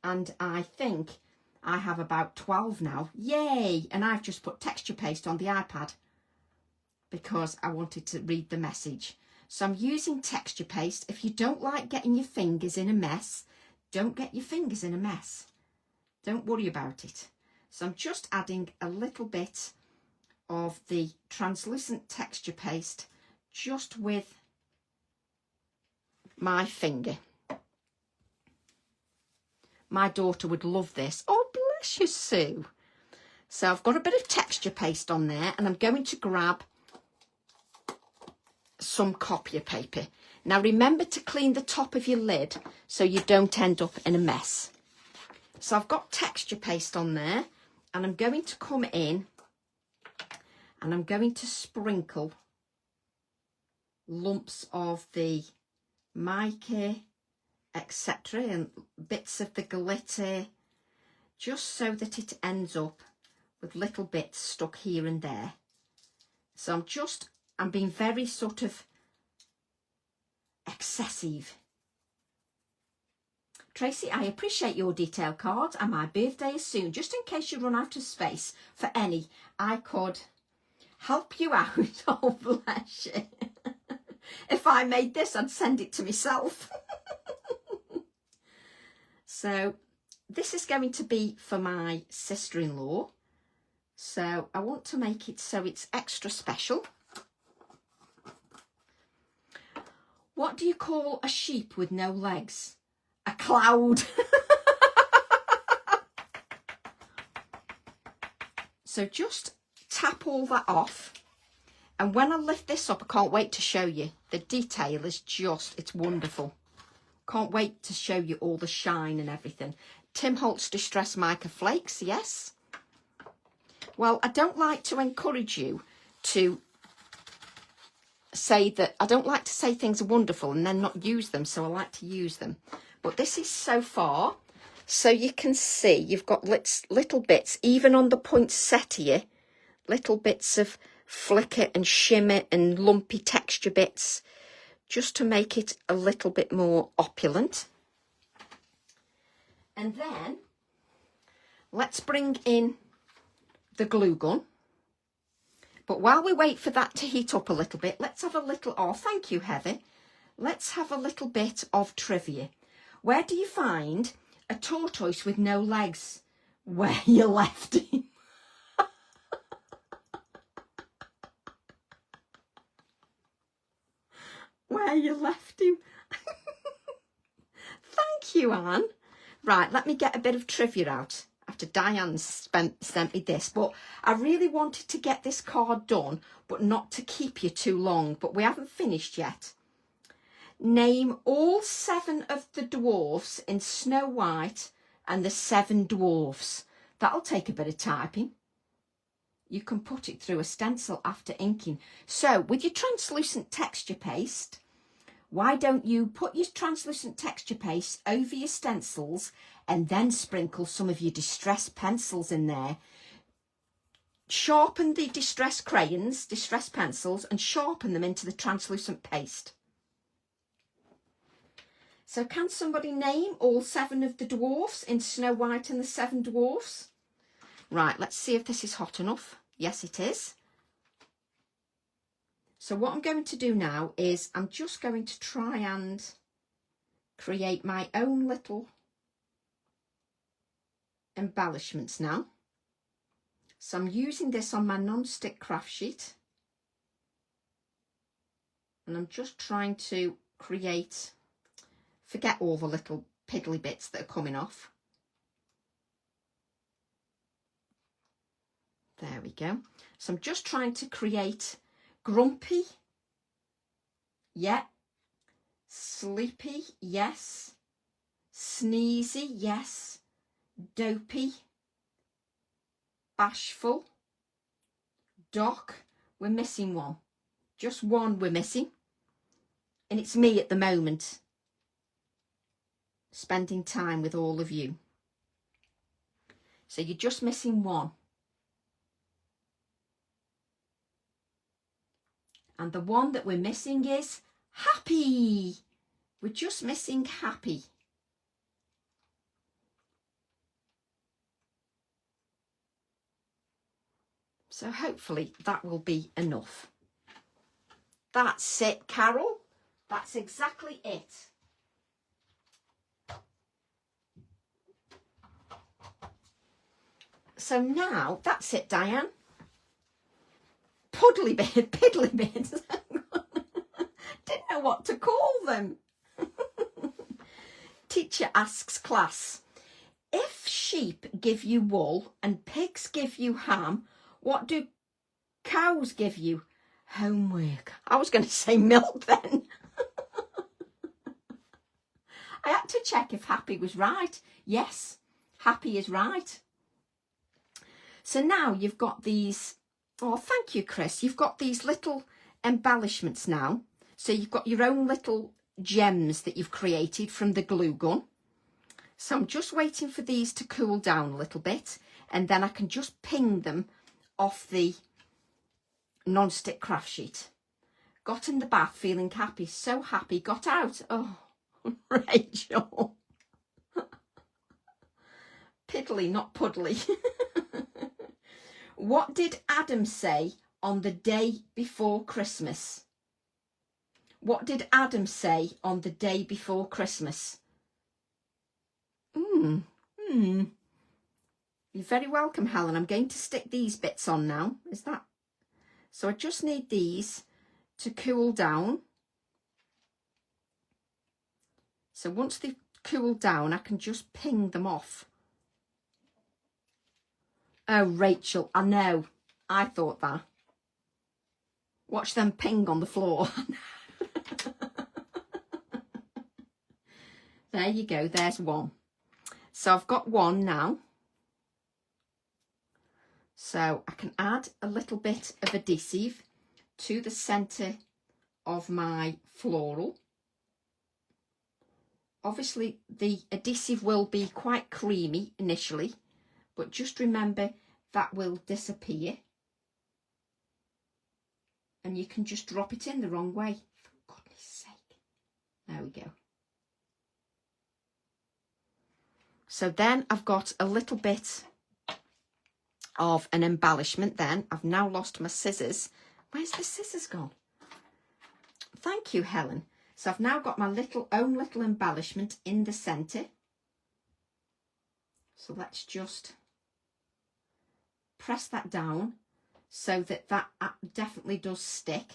And I think I have about 12 now. Yay! And I've just put texture paste on the iPad because I wanted to read the message. So I'm using texture paste. If you don't like getting your fingers in a mess, don't get your fingers in a mess. Don't worry about it. So I'm just adding a little bit of the translucent texture paste just with my finger. My daughter would love this. Oh, bless you, Sue. So I've got a bit of texture paste on there and I'm going to grab some copier paper. Now remember to clean the top of your lid so you don't end up in a mess. So I've got texture paste on there and I'm going to come in and I'm going to sprinkle lumps of the mica, etc., and bits of the glitter, just so that it ends up with little bits stuck here and there. So I'm being very sort of excessive. Tracy, I appreciate your detail cards, and my birthday is soon. Just in case you run out of space for any, I could help you out. Oh, bless you. If I made this, I'd send it to myself. So this is going to be for my sister-in-law. So I want to make it so it's extra special. What do you call a sheep with no legs? A cloud. So just tap all that off. And when I lift this up, I can't wait to show you. The detail is just, it's wonderful. Can't wait to show you all the shine and everything. Tim Holtz Distress Mica Flakes, yes. Well, I don't like to encourage you to say that, I don't like to say things are wonderful and then not use them, so I like to use them. But this is so far, so you can see you've got little bits, even on the poinsettia, little bits of flicker and shimmer and lumpy texture bits, just to make it a little bit more opulent. And then let's bring in the glue gun. But while we wait for that to heat up a little bit, let's have a little, oh, thank you, Heather. Let's have a little bit of trivia. Where do you find a tortoise with no legs? Where you left him. Where you left him. Thank you, Anne. Right, let me get a bit of trivia out after Diane sent me this. But I really wanted to get this card done, but not to keep you too long. But we haven't finished yet. Name all 7 of the dwarfs in Snow White and the 7 dwarfs. That'll take a bit of typing. You can put it through a stencil after inking. So with your translucent texture paste, why don't you put your translucent texture paste over your stencils and then sprinkle some of your distress pencils in there. Sharpen the distress crayons, distress pencils, and sharpen them into the translucent paste. So can somebody name all 7 of the dwarfs in Snow White and the 7 dwarfs? Right, let's see if this is hot enough. Yes, it is. So what I'm going to do now is I'm just going to try and create my own little embellishments now. So I'm using this on my non-stick craft sheet. And I'm just trying to create, forget all the little piddly bits that are coming off. There we go. So I'm just trying to create grumpy, yeah, sleepy, yes, sneezy, yes, dopey, bashful, doc. We're missing one, just one we're missing, and it's me at the moment, spending time with all of you. So you're just missing one. And the one that we're missing is happy. We're just missing happy. So hopefully that will be enough. That's it, Carol. That's exactly it. So now, that's it, Diane. Puddly bit, piddly bits. Didn't know what to call them. Teacher asks class, if sheep give you wool and pigs give you ham, what do cows give you? Homework. I was going to say milk then. I had to check if happy was right. Yes, happy is right. So now you've got these, oh, thank you, Chris. You've got these little embellishments now. So you've got your own little gems that you've created from the glue gun. So I'm just waiting for these to cool down a little bit, and then I can just ping them off the non-stick craft sheet. Got in the bath feeling happy, so happy, got out. Oh, Rachel. Piddly, not puddly. What did Adam say on the day before Christmas? What did Adam say on the day before Christmas? You're very welcome, Helen. I'm going to stick these bits on now. Is that? So I just need these to cool down. So once they've cooled down, I can just ping them off. Oh, Rachel, I know. I thought that. Watch them ping on the floor. There you go. There's one. So I've got one now. So I can add a little bit of adhesive to the centre of my floral. Obviously, the adhesive will be quite creamy initially, but just remember that will disappear. And you can just drop it in the wrong way. For goodness sake. There we go. So then I've got a little bit of an embellishment then. I've now lost my scissors. Where's the scissors gone? Thank you, Helen. So I've now got my own little embellishment in the centre. So let's just press that down so that that definitely does stick.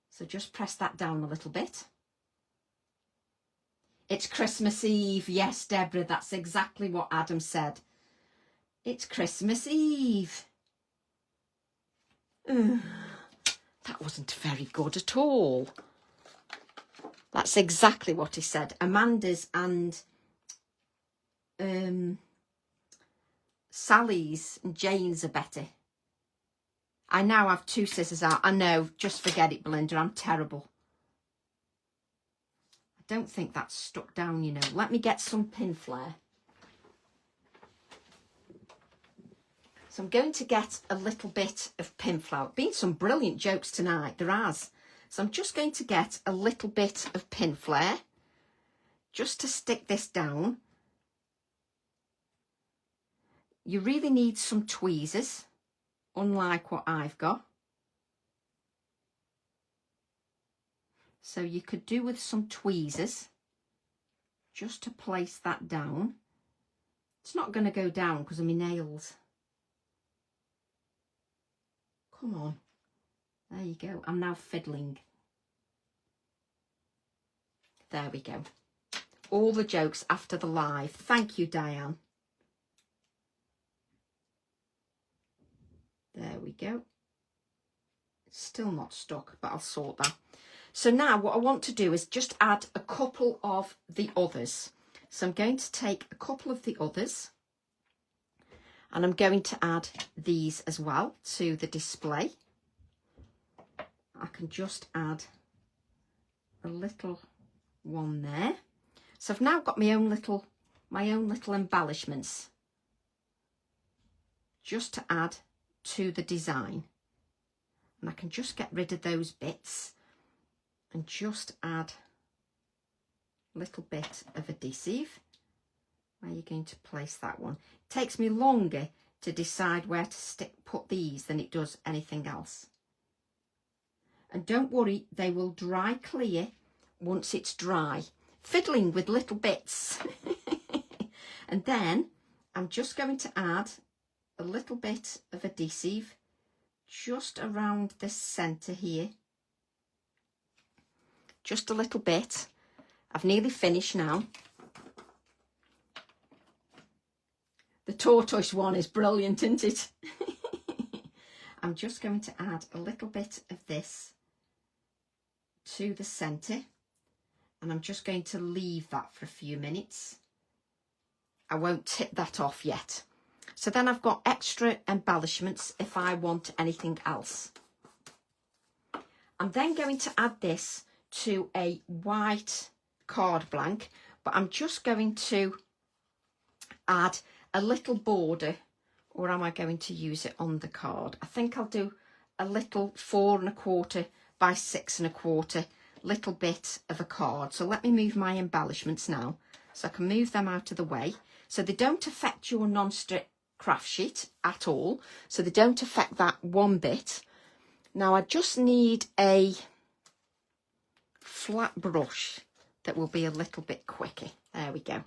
So just press that down a little bit. It's Christmas Eve. Yes, Deborah, that's exactly what Adam said. It's Christmas Eve. That wasn't very good at all. That's exactly what he said. Amanda's and Sally's and Jane's are better. I now have two scissors out. I know, just forget it, Belinda. I'm terrible. I don't think that's stuck down, you know. Let me get some pin flare. So I'm going to get a little bit of pin flare. Been some brilliant jokes tonight, there has. So I'm just going to get a little bit of pin flare just to stick this down. You really need some tweezers, unlike what I've got. So you could do with some tweezers just to place that down. It's not going to go down because of my nails. Come on. There you go. I'm now fiddling. There we go. All the jokes after the live. Thank you, Diane. There we go. It's still not stuck, but I'll sort that. So now what I want to do is just add a couple of the others. So I'm going to take a couple of the others and I'm going to add these as well to the display. I can just add a little one there. So I've now got my own little embellishments just to add to the design. And I can just get rid of those bits and just add a little bit of adhesive. Where are you going to place that one? It takes me longer to decide where to put these than it does anything else. And don't worry, they will dry clear once it's dry. Fiddling with little bits. And then I'm just going to add a little bit of adhesive just around the centre here. Just a little bit. I've nearly finished now. The tortoise one is brilliant, isn't it? I'm just going to add a little bit of this to the centre and I'm just going to leave that for a few minutes. I won't tip that off yet. So then I've got extra embellishments if I want anything else. I'm then going to add this to a white card blank, but I'm just going to add a little border, or am I going to use it on the card? I think I'll do a little 4 1/4 by 6 1/4 little bit of a card. So let me move my embellishments now, so I can move them out of the way so they don't affect your non-stick craft sheet at all, so they don't affect that one bit. Now I just need a flat brush that will be a little bit quicker. There we go.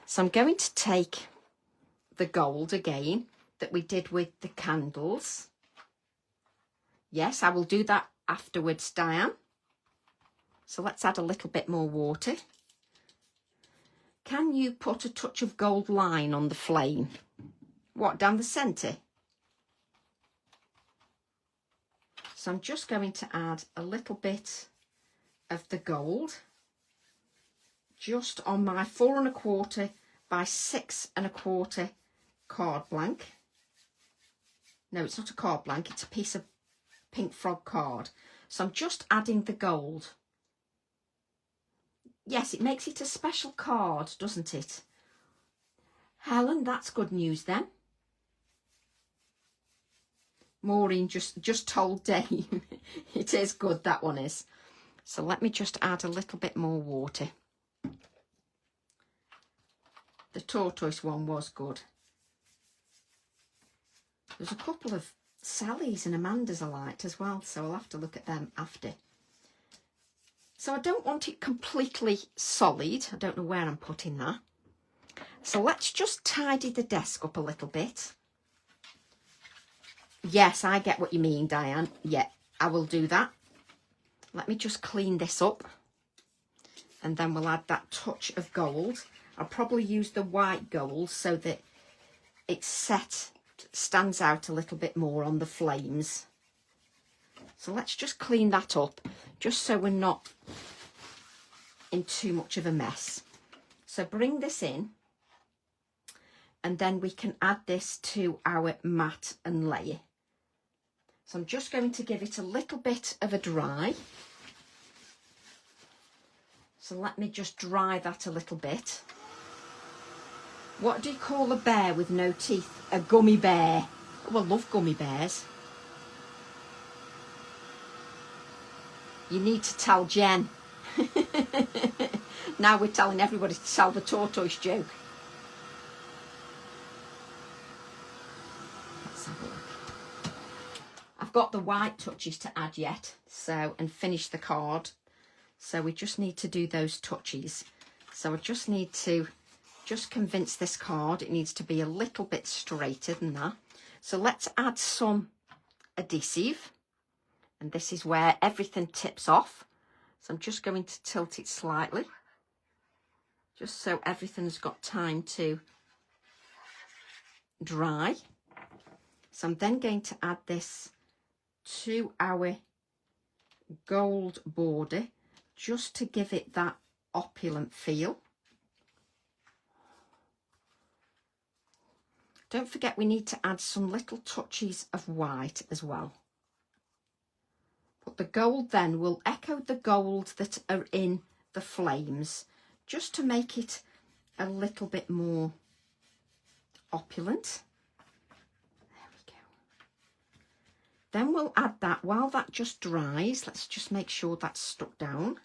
So I'm going to take the gold again that we did with the candles. Yes, I will do that afterwards, Diane. So let's add a little bit more water. Can you put a touch of gold line on the flame? What, down the centre? So I'm just going to add a little bit of the gold just on my 4 1/4 by 6 1/4 card blank. No, it's not a card blank, it's a piece of pink frog card. So I'm just adding the gold. Yes, it makes it a special card, doesn't it? Helen, that's good news then. Maureen just told Dave. It is good, that one is. So let me just add a little bit more water. The tortoise one was good. There's a couple of Sally's and Amanda's I liked as well, so I'll have to look at them after. So I don't want it completely solid. I don't know where I'm putting that. So let's just tidy the desk up a little bit. Yes, I get what you mean, Diane. Yeah, I will do that. Let me just clean this up. And then we'll add that touch of gold. I'll probably use the white gold so that it's stands out a little bit more on the flames. So let's just clean that up, just so we're not in too much of a mess. So bring this in, and then we can add this to our mat and layer. So I'm just going to give it a little bit of a dry. So let me just dry that a little bit. What do you call a bear with no teeth? A gummy bear. Oh, I love gummy bears. You need to tell Jen. Now we're telling everybody to tell the tortoise joke. Let's have a look. I've got the white touches to add yet, so, and finish the card. So we just need to do those touches. So I just need to convince this card it needs to be a little bit straighter than that. So let's add some adhesive. And this is where everything tips off. So I'm just going to tilt it slightly, just so everything's got time to dry. So I'm then going to add this to our gold border, just to give it that opulent feel. Don't forget we need to add some little touches of white as well. But the gold then will echo the gold that are in the flames, just to make it a little bit more opulent. There we go. Then we'll add that while that just dries. Let's just make sure that's stuck down.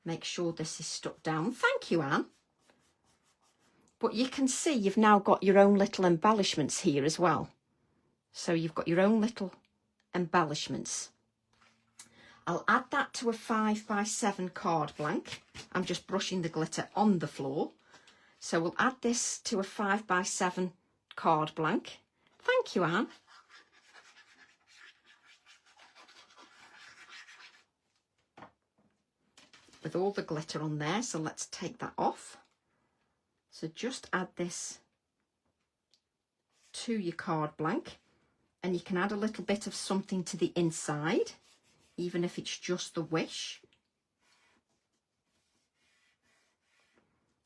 Make sure this is stuck down. Thank you, Anne. But you can see you've now got your own little embellishments here as well. So you've got your own little embellishments. I'll add that to a 5 by 7 card blank. I'm just brushing the glitter on the floor. So we'll add this to a 5 by 7 card blank. Thank you, Anne. With all the glitter on there, so let's take that off. So just add this to your card blank, and you can add a little bit of something to the inside, even if it's just the wish.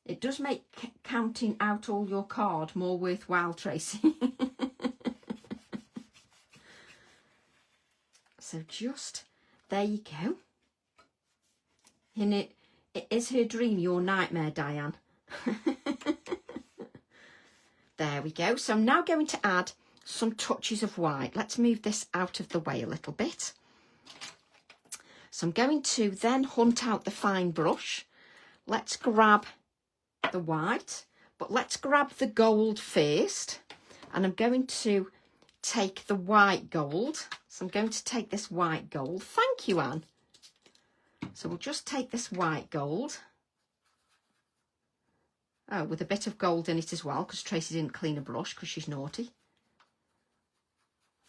It does make counting out all your card more worthwhile, Tracy. So just There you go. And it is her dream your nightmare, Diane. There we go. So I'm now going to add some touches of white. Let's move this out of the way a little bit. So I'm going to then hunt out the fine brush. Let's grab the white, but let's grab the gold first. And I'm going to take the white gold. So I'm going to take this white gold. Thank you, Anne. So we'll just take this white gold. Oh, with a bit of gold in it as well, because Tracy didn't clean a brush because she's naughty.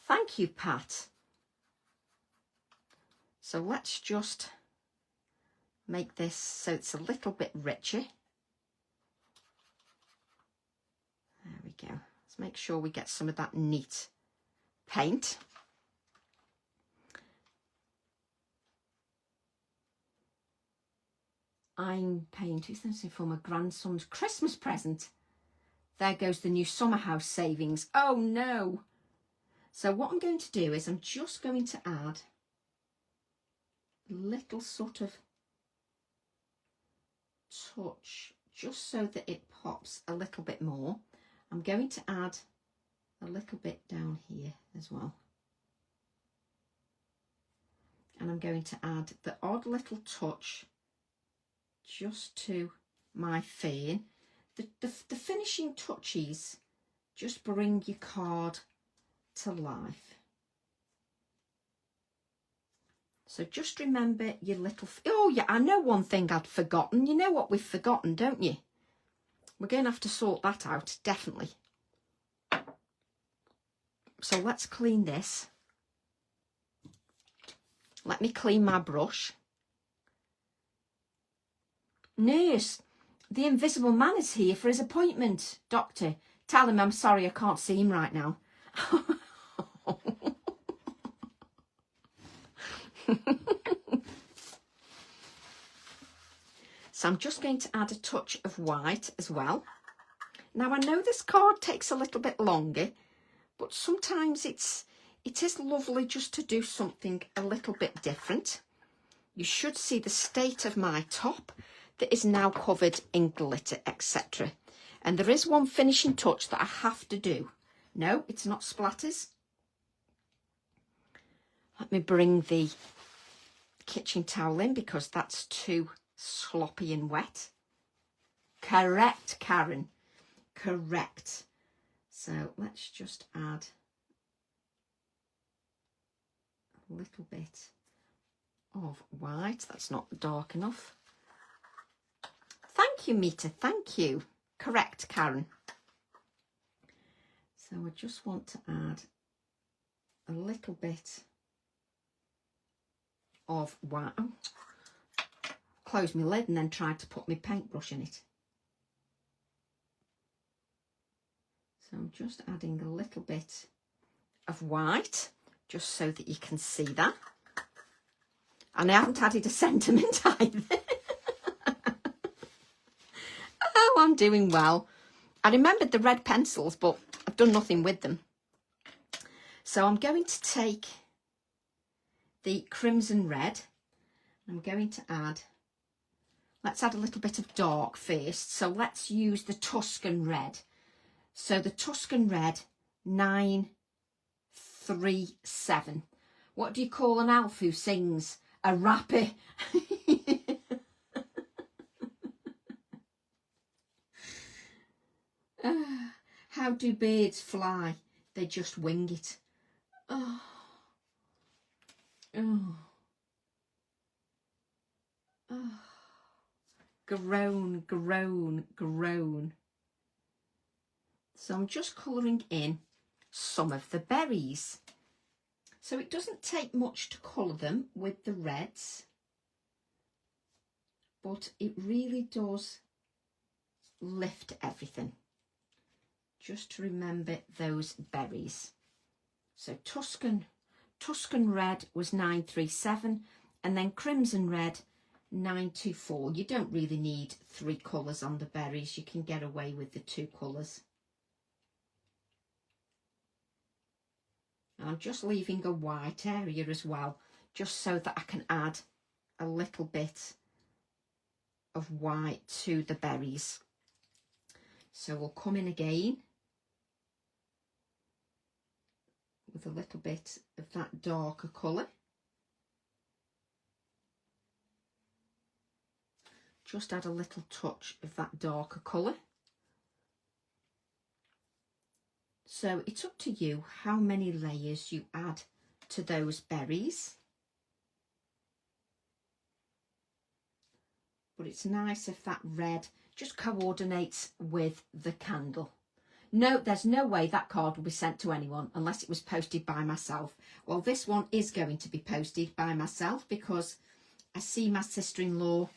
Thank you, Pat. So let's just make this so it's a little bit richer. There we go. Let's make sure we get some of that neat paint. I'm paying £2,000 for my grandson's Christmas present. There goes the new summer house savings. Oh no. So what I'm going to do is I'm just going to add a little sort of touch just so that it pops a little bit more. I'm going to add a little bit down here as well. And I'm going to add the odd little touch just to my fern. The finishing touches just bring your card to life. So just remember your little... Oh yeah, I know one thing I'd forgotten. You know what we've forgotten, don't you? We're going to have to sort that out, definitely. So let's clean this. Let me clean my brush. Nurse, the invisible man is here for his appointment. Doctor, tell him I'm sorry I can't see him right now. So I'm just going to add a touch of white as well. Now I know this card takes a little bit longer, but sometimes it is lovely just to do something a little bit different. You should see the state of my top that is now covered in glitter, etc. And there is one finishing touch that I have to do. No, it's not splatters. Let me bring the kitchen towel in because that's too sloppy and wet. Correct, Karen. Correct. So let's just add a little bit of white. That's not dark enough. Thank you, Mita. Thank you. Correct, Karen. So I just want to add a little bit of white. Oh, close my lid and then try to put my paintbrush in it. So I'm just adding a little bit of white just so that you can see that. And I haven't added a sentiment either. Oh, I'm doing well. I remembered the red pencils, but I've done nothing with them. So I'm going to take the crimson red. I'm going to add, let's add a little bit of dark first. So let's use the Tuscan red. So the Tuscan red 937. What do you call an elf who sings? A rapper. How do birds fly? They just wing it. Oh. Oh. Oh. Groan, groan, groan. So I'm just colouring in some of the berries. So it doesn't take much to colour them with the reds, but it really does lift everything. Just to remember those berries. So Tuscan red was 937 and then crimson red 924. You don't really need 3 colours on the berries. You can get away with the 2 colours. I'm just leaving a white area as well, just so that I can add a little bit of white to the berries. So we'll come in again with a little bit of that darker colour. Just add a little touch of that darker colour. So it's up to you how many layers you add to those berries. But it's nice if that red just coordinates with the candle. No, there's no way that card will be sent to anyone unless it was posted by myself. Well, this one is going to be posted by myself because I see my sister-in-law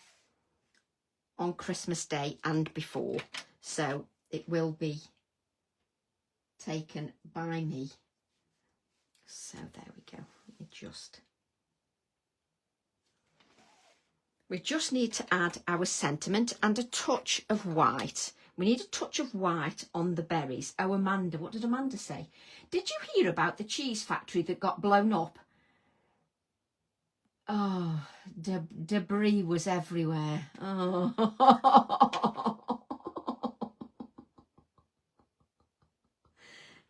on Christmas Day and before. So it will be taken by me. So there we go. We just need to add our sentiment and a touch of white. We need a touch of white on the berries. Oh, Amanda, what did Amanda say? Did you hear about the cheese factory that got blown up? Oh, debris was everywhere. Oh.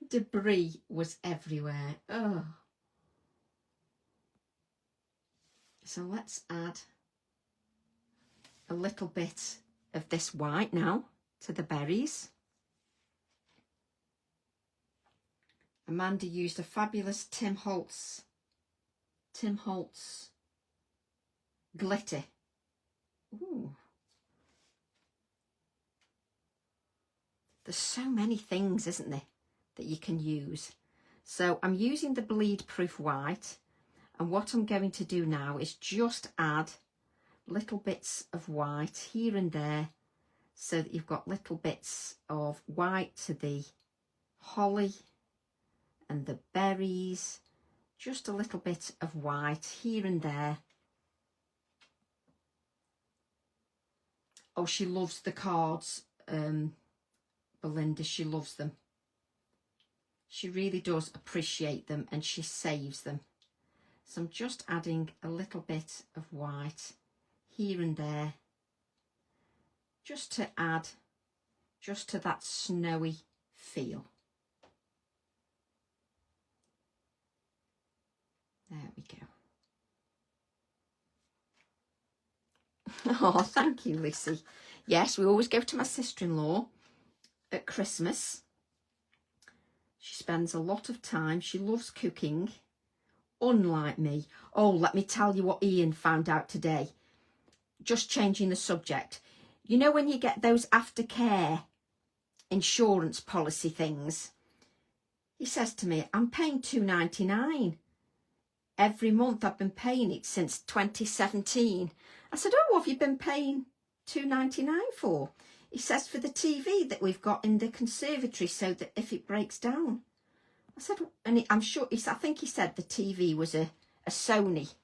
Debris was everywhere. Oh. So let's add a little bit of this white now to the berries. Amanda used a fabulous Tim Holtz glitter. Ooh. There's so many things, isn't there, that you can use. So I'm using the bleed proof white, and what I'm going to do now is just add little bits of white here and there so that you've got little bits of white to the holly and the berries, just a little bit of white here and there. Oh, she loves the cards, Belinda, she loves them. She really does appreciate them and she saves them. So I'm just adding a little bit of white here and there, just to add just to that snowy feel. There we go. Oh, thank you, Lissy. Yes, we always go to my sister-in-law at Christmas. She spends a lot of time. She loves cooking, unlike me. Oh, let me tell you what Ian found out today. Just changing the subject. You know when you get those aftercare insurance policy things? He says to me, I'm paying $2.99 every month. I've been paying it since 2017. I said, oh, what have you been paying $2.99 for? He says, for the TV that we've got in the conservatory so that if it breaks down. I said, and I'm sure, I think he said the TV was a Sony.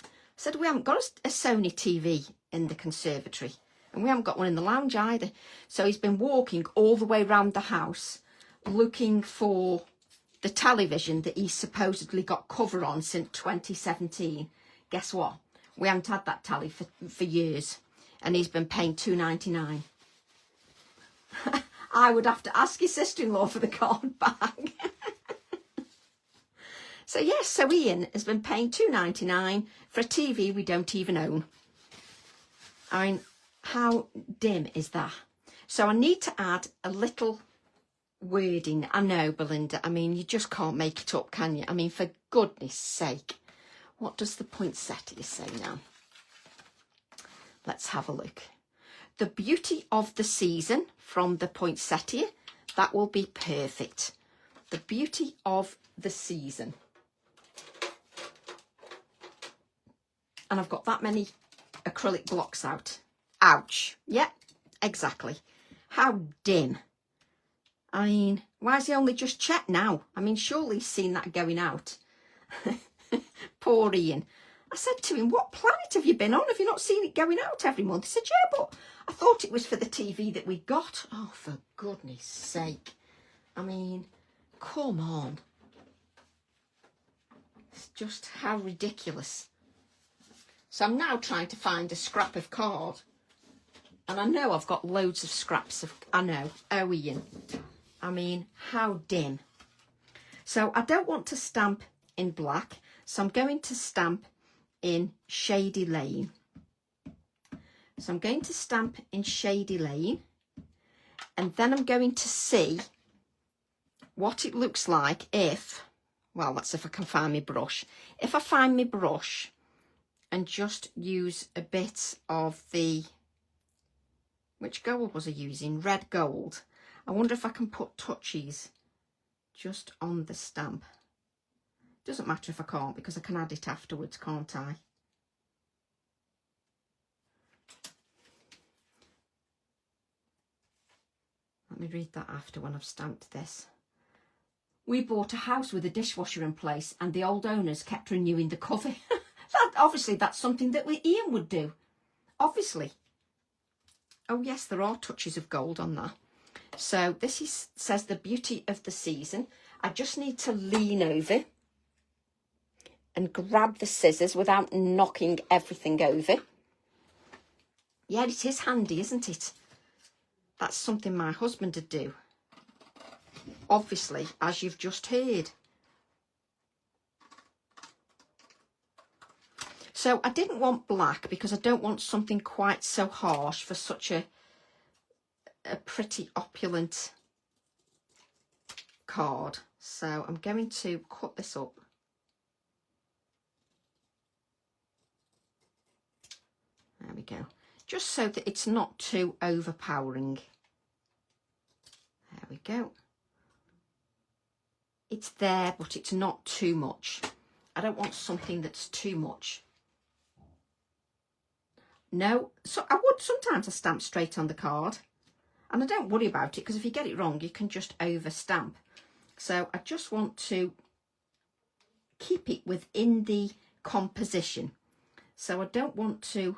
I said, we haven't got a Sony TV in the conservatory and we haven't got one in the lounge either. So he's been walking all the way around the house looking for the television that he supposedly got cover on since 2017. Guess what? We haven't had that telly for years and he's been paying $2.99. I would have to ask his sister-in-law for the card back. So yes, so Ian has been paying $2.99 for a TV we don't even own. I mean, how dim is that? So I need to add a little wording. I know, Belinda, I mean, you just can't make it up, can you? I mean, for goodness sake. What does the poinsettia say now? Let's have a look. The beauty of the season from the poinsettia. That will be perfect. The beauty of the season. And I've got that many acrylic blocks out. Ouch. Yep, exactly. How dim. I mean, why has he only just checked now? I mean, surely he's seen that going out. Poor Ian. I said to him, what planet have you been on? Have you not seen it going out every month? He said, yeah, but I thought it was for the TV that we got. Oh, for goodness sake. I mean, come on. It's just how ridiculous. So I'm now trying to find a scrap of card. And I know I've got loads of scraps of, I know, oh Ian. I mean, how dim. So I don't want to stamp in black. So I'm going to stamp in Shady Lane. So I'm going to stamp in Shady Lane. And then I'm going to see what it looks like if, well, that's if I can find my brush. If I find my brush and just use a bit of the, which gold was I using? Red gold. I wonder if I can put touches just on the stamp. Doesn't matter if I can't, because I can add it afterwards, can't I? Let me read that after when I've stamped this. We bought a house with a dishwasher in place and the old owners kept renewing the cover. Obviously, that's something that Ian would do. Obviously. Oh, yes, there are touches of gold on that. So this says the beauty of the season. I just need to lean over and grab the scissors without knocking everything over. Yeah, it is handy, isn't it? That's something my husband would do. Obviously, as you've just heard. So I didn't want black because I don't want something quite so harsh for such a pretty opulent card. So I'm going to cut this up. There we go. Just so that it's not too overpowering. There we go. It's there, but it's not too much. I don't want something that's too much. No, so I would sometimes I stamp straight on the card. And I don't worry about it, because if you get it wrong, you can just over stamp. So I just want to keep it within the composition. So I don't want to...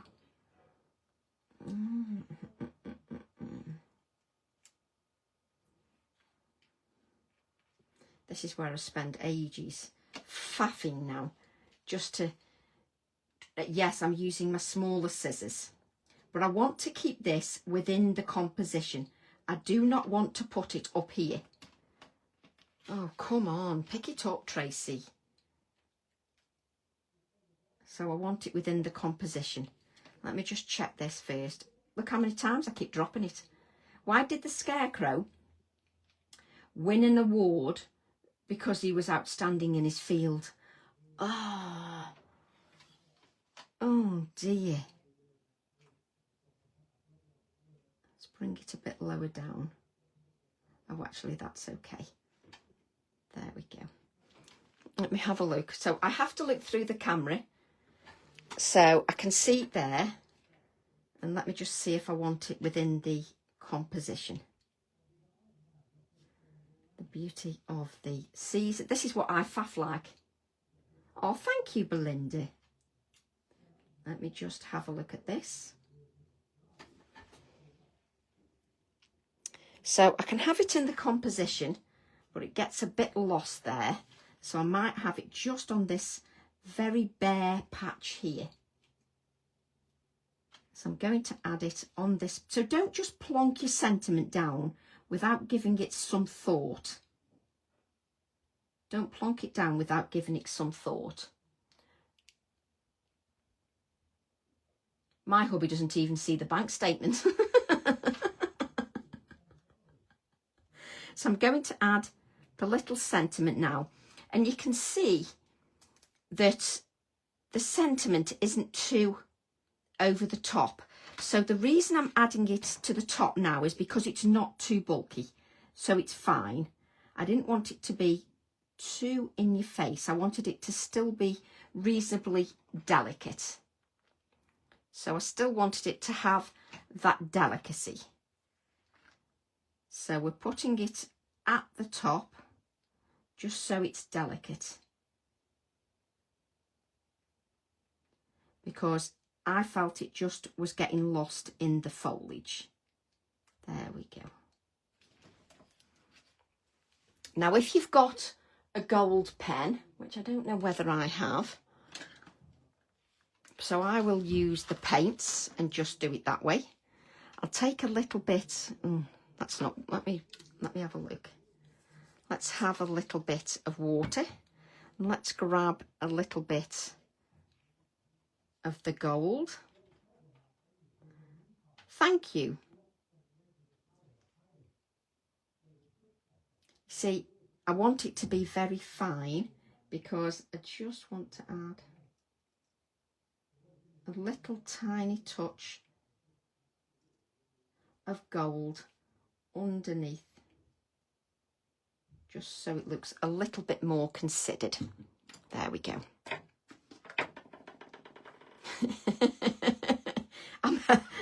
This is where I spend ages faffing now, just to, yes, I'm using my smaller scissors, but I want to keep this within the composition. I do not want to put it up here. Oh, come on, pick it up, Tracy. So I want it within the composition. Let me just check this first. Look how many times I keep dropping it. Why did the Scarecrow win an award? Because he was outstanding in his field. Oh dear. Let's bring it a bit lower down. Oh, actually, that's okay. There we go. Let me have a look. So I have to look through the camera so I can see it there. And let me just see if I want it within the composition. The beauty of the season. This is what I faff like. Oh, thank you, Belinda. Let me just have a look at this. So I can have it in the composition, but it gets a bit lost there. So I might have it just on this very bare patch here. So I'm going to add it on this. So don't just plonk your sentiment down without giving it some thought. Don't plonk it down without giving it some thought. My hubby doesn't even see the bank statement. So I'm going to add the little sentiment now. And you can see that the sentiment isn't too over the top. So the reason I'm adding it to the top now is because it's not too bulky. So it's fine. I didn't want it to be too in your face. I wanted it to still be reasonably delicate. So I still wanted it to have that delicacy. So we're putting it at the top just so it's delicate. Because I felt it just was getting lost in the foliage. There we go. Now, if you've got a gold pen, which I don't know whether I have. So I will use the paints and just do it that way. I'll take a little bit, that's not, let me have a look. Let's have a little bit of water. And let's grab a little bit of the gold. Thank you. See, I want it to be very fine because I just want to add a little tiny touch of gold underneath, just so it looks a little bit more considered. There we go.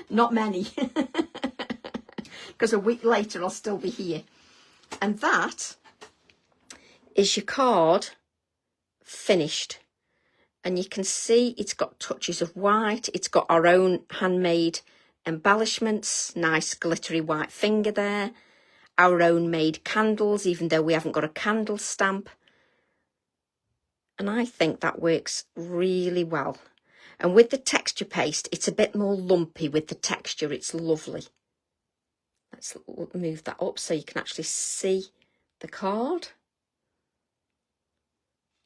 Not many, because a week later I'll still be here. And that is your card finished. And you can see it's got touches of white. It's got our own handmade embellishments, nice glittery white finger there. Our own made candles, even though we haven't got a candle stamp. And I think that works really well. And with the texture paste, it's a bit more lumpy with the texture. It's lovely. Let's move that up so you can actually see the card.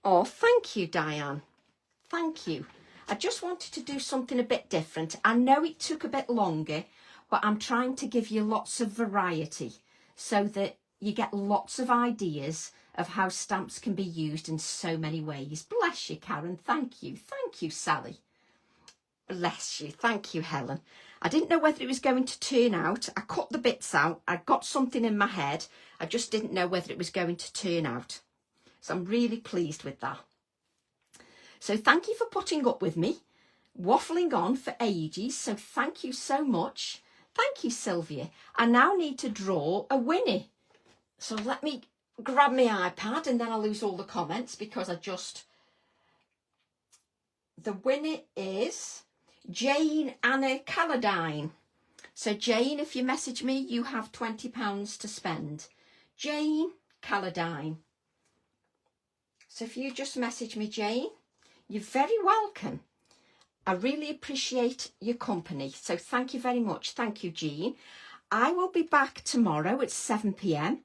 Oh, thank you, Diane. Thank you. I just wanted to do something a bit different. I know it took a bit longer, but I'm trying to give you lots of variety so that you get lots of ideas of how stamps can be used in so many ways. Bless you, Karen. Thank you. Thank you, Sally. Bless you. Thank you, Helen. I didn't know whether it was going to turn out. I cut the bits out. I got something in my head. I just didn't know whether it was going to turn out. So I'm really pleased with that. So thank you for putting up with me, waffling on for ages. So thank you so much. Thank you, Sylvia. I now need to draw a winner. So let me grab my iPad and then I'll lose all the comments because the winner is Jane Anna Calladine. So Jane, if you message me, you have £20 to spend. Jane Calladine. So if you just message me, Jane, you're very welcome. I really appreciate your company. So thank you very much. Thank you, Jean. I will be back tomorrow at 7 p.m.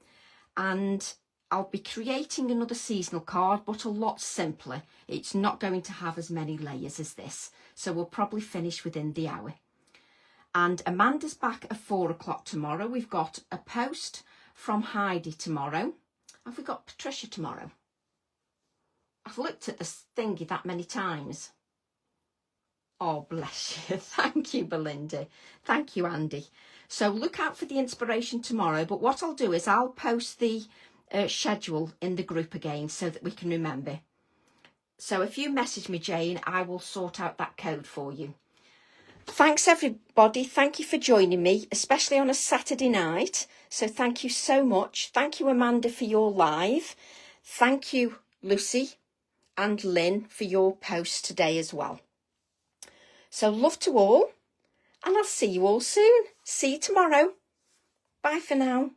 and I'll be creating another seasonal card, but a lot simpler. It's not going to have as many layers as this. So we'll probably finish within the hour. And Amanda's back at 4 o'clock tomorrow. We've got a post from Heidi tomorrow. Have we got Patricia tomorrow? I've looked at this thingy that many times. Oh, bless you. Thank you, Belinda. Thank you, Andy. So look out for the inspiration tomorrow. But what I'll do is I'll post the schedule in the group again so that we can remember. So if you message me, Jane, I will sort out that code for you. Thanks, everybody. Thank you for joining me, especially on a Saturday night. So thank you so much. Thank you, Amanda, for your live. Thank you, Lucy and Lynn, for your post today as well. So love to all, and I'll see you all soon. See you tomorrow. Bye for now.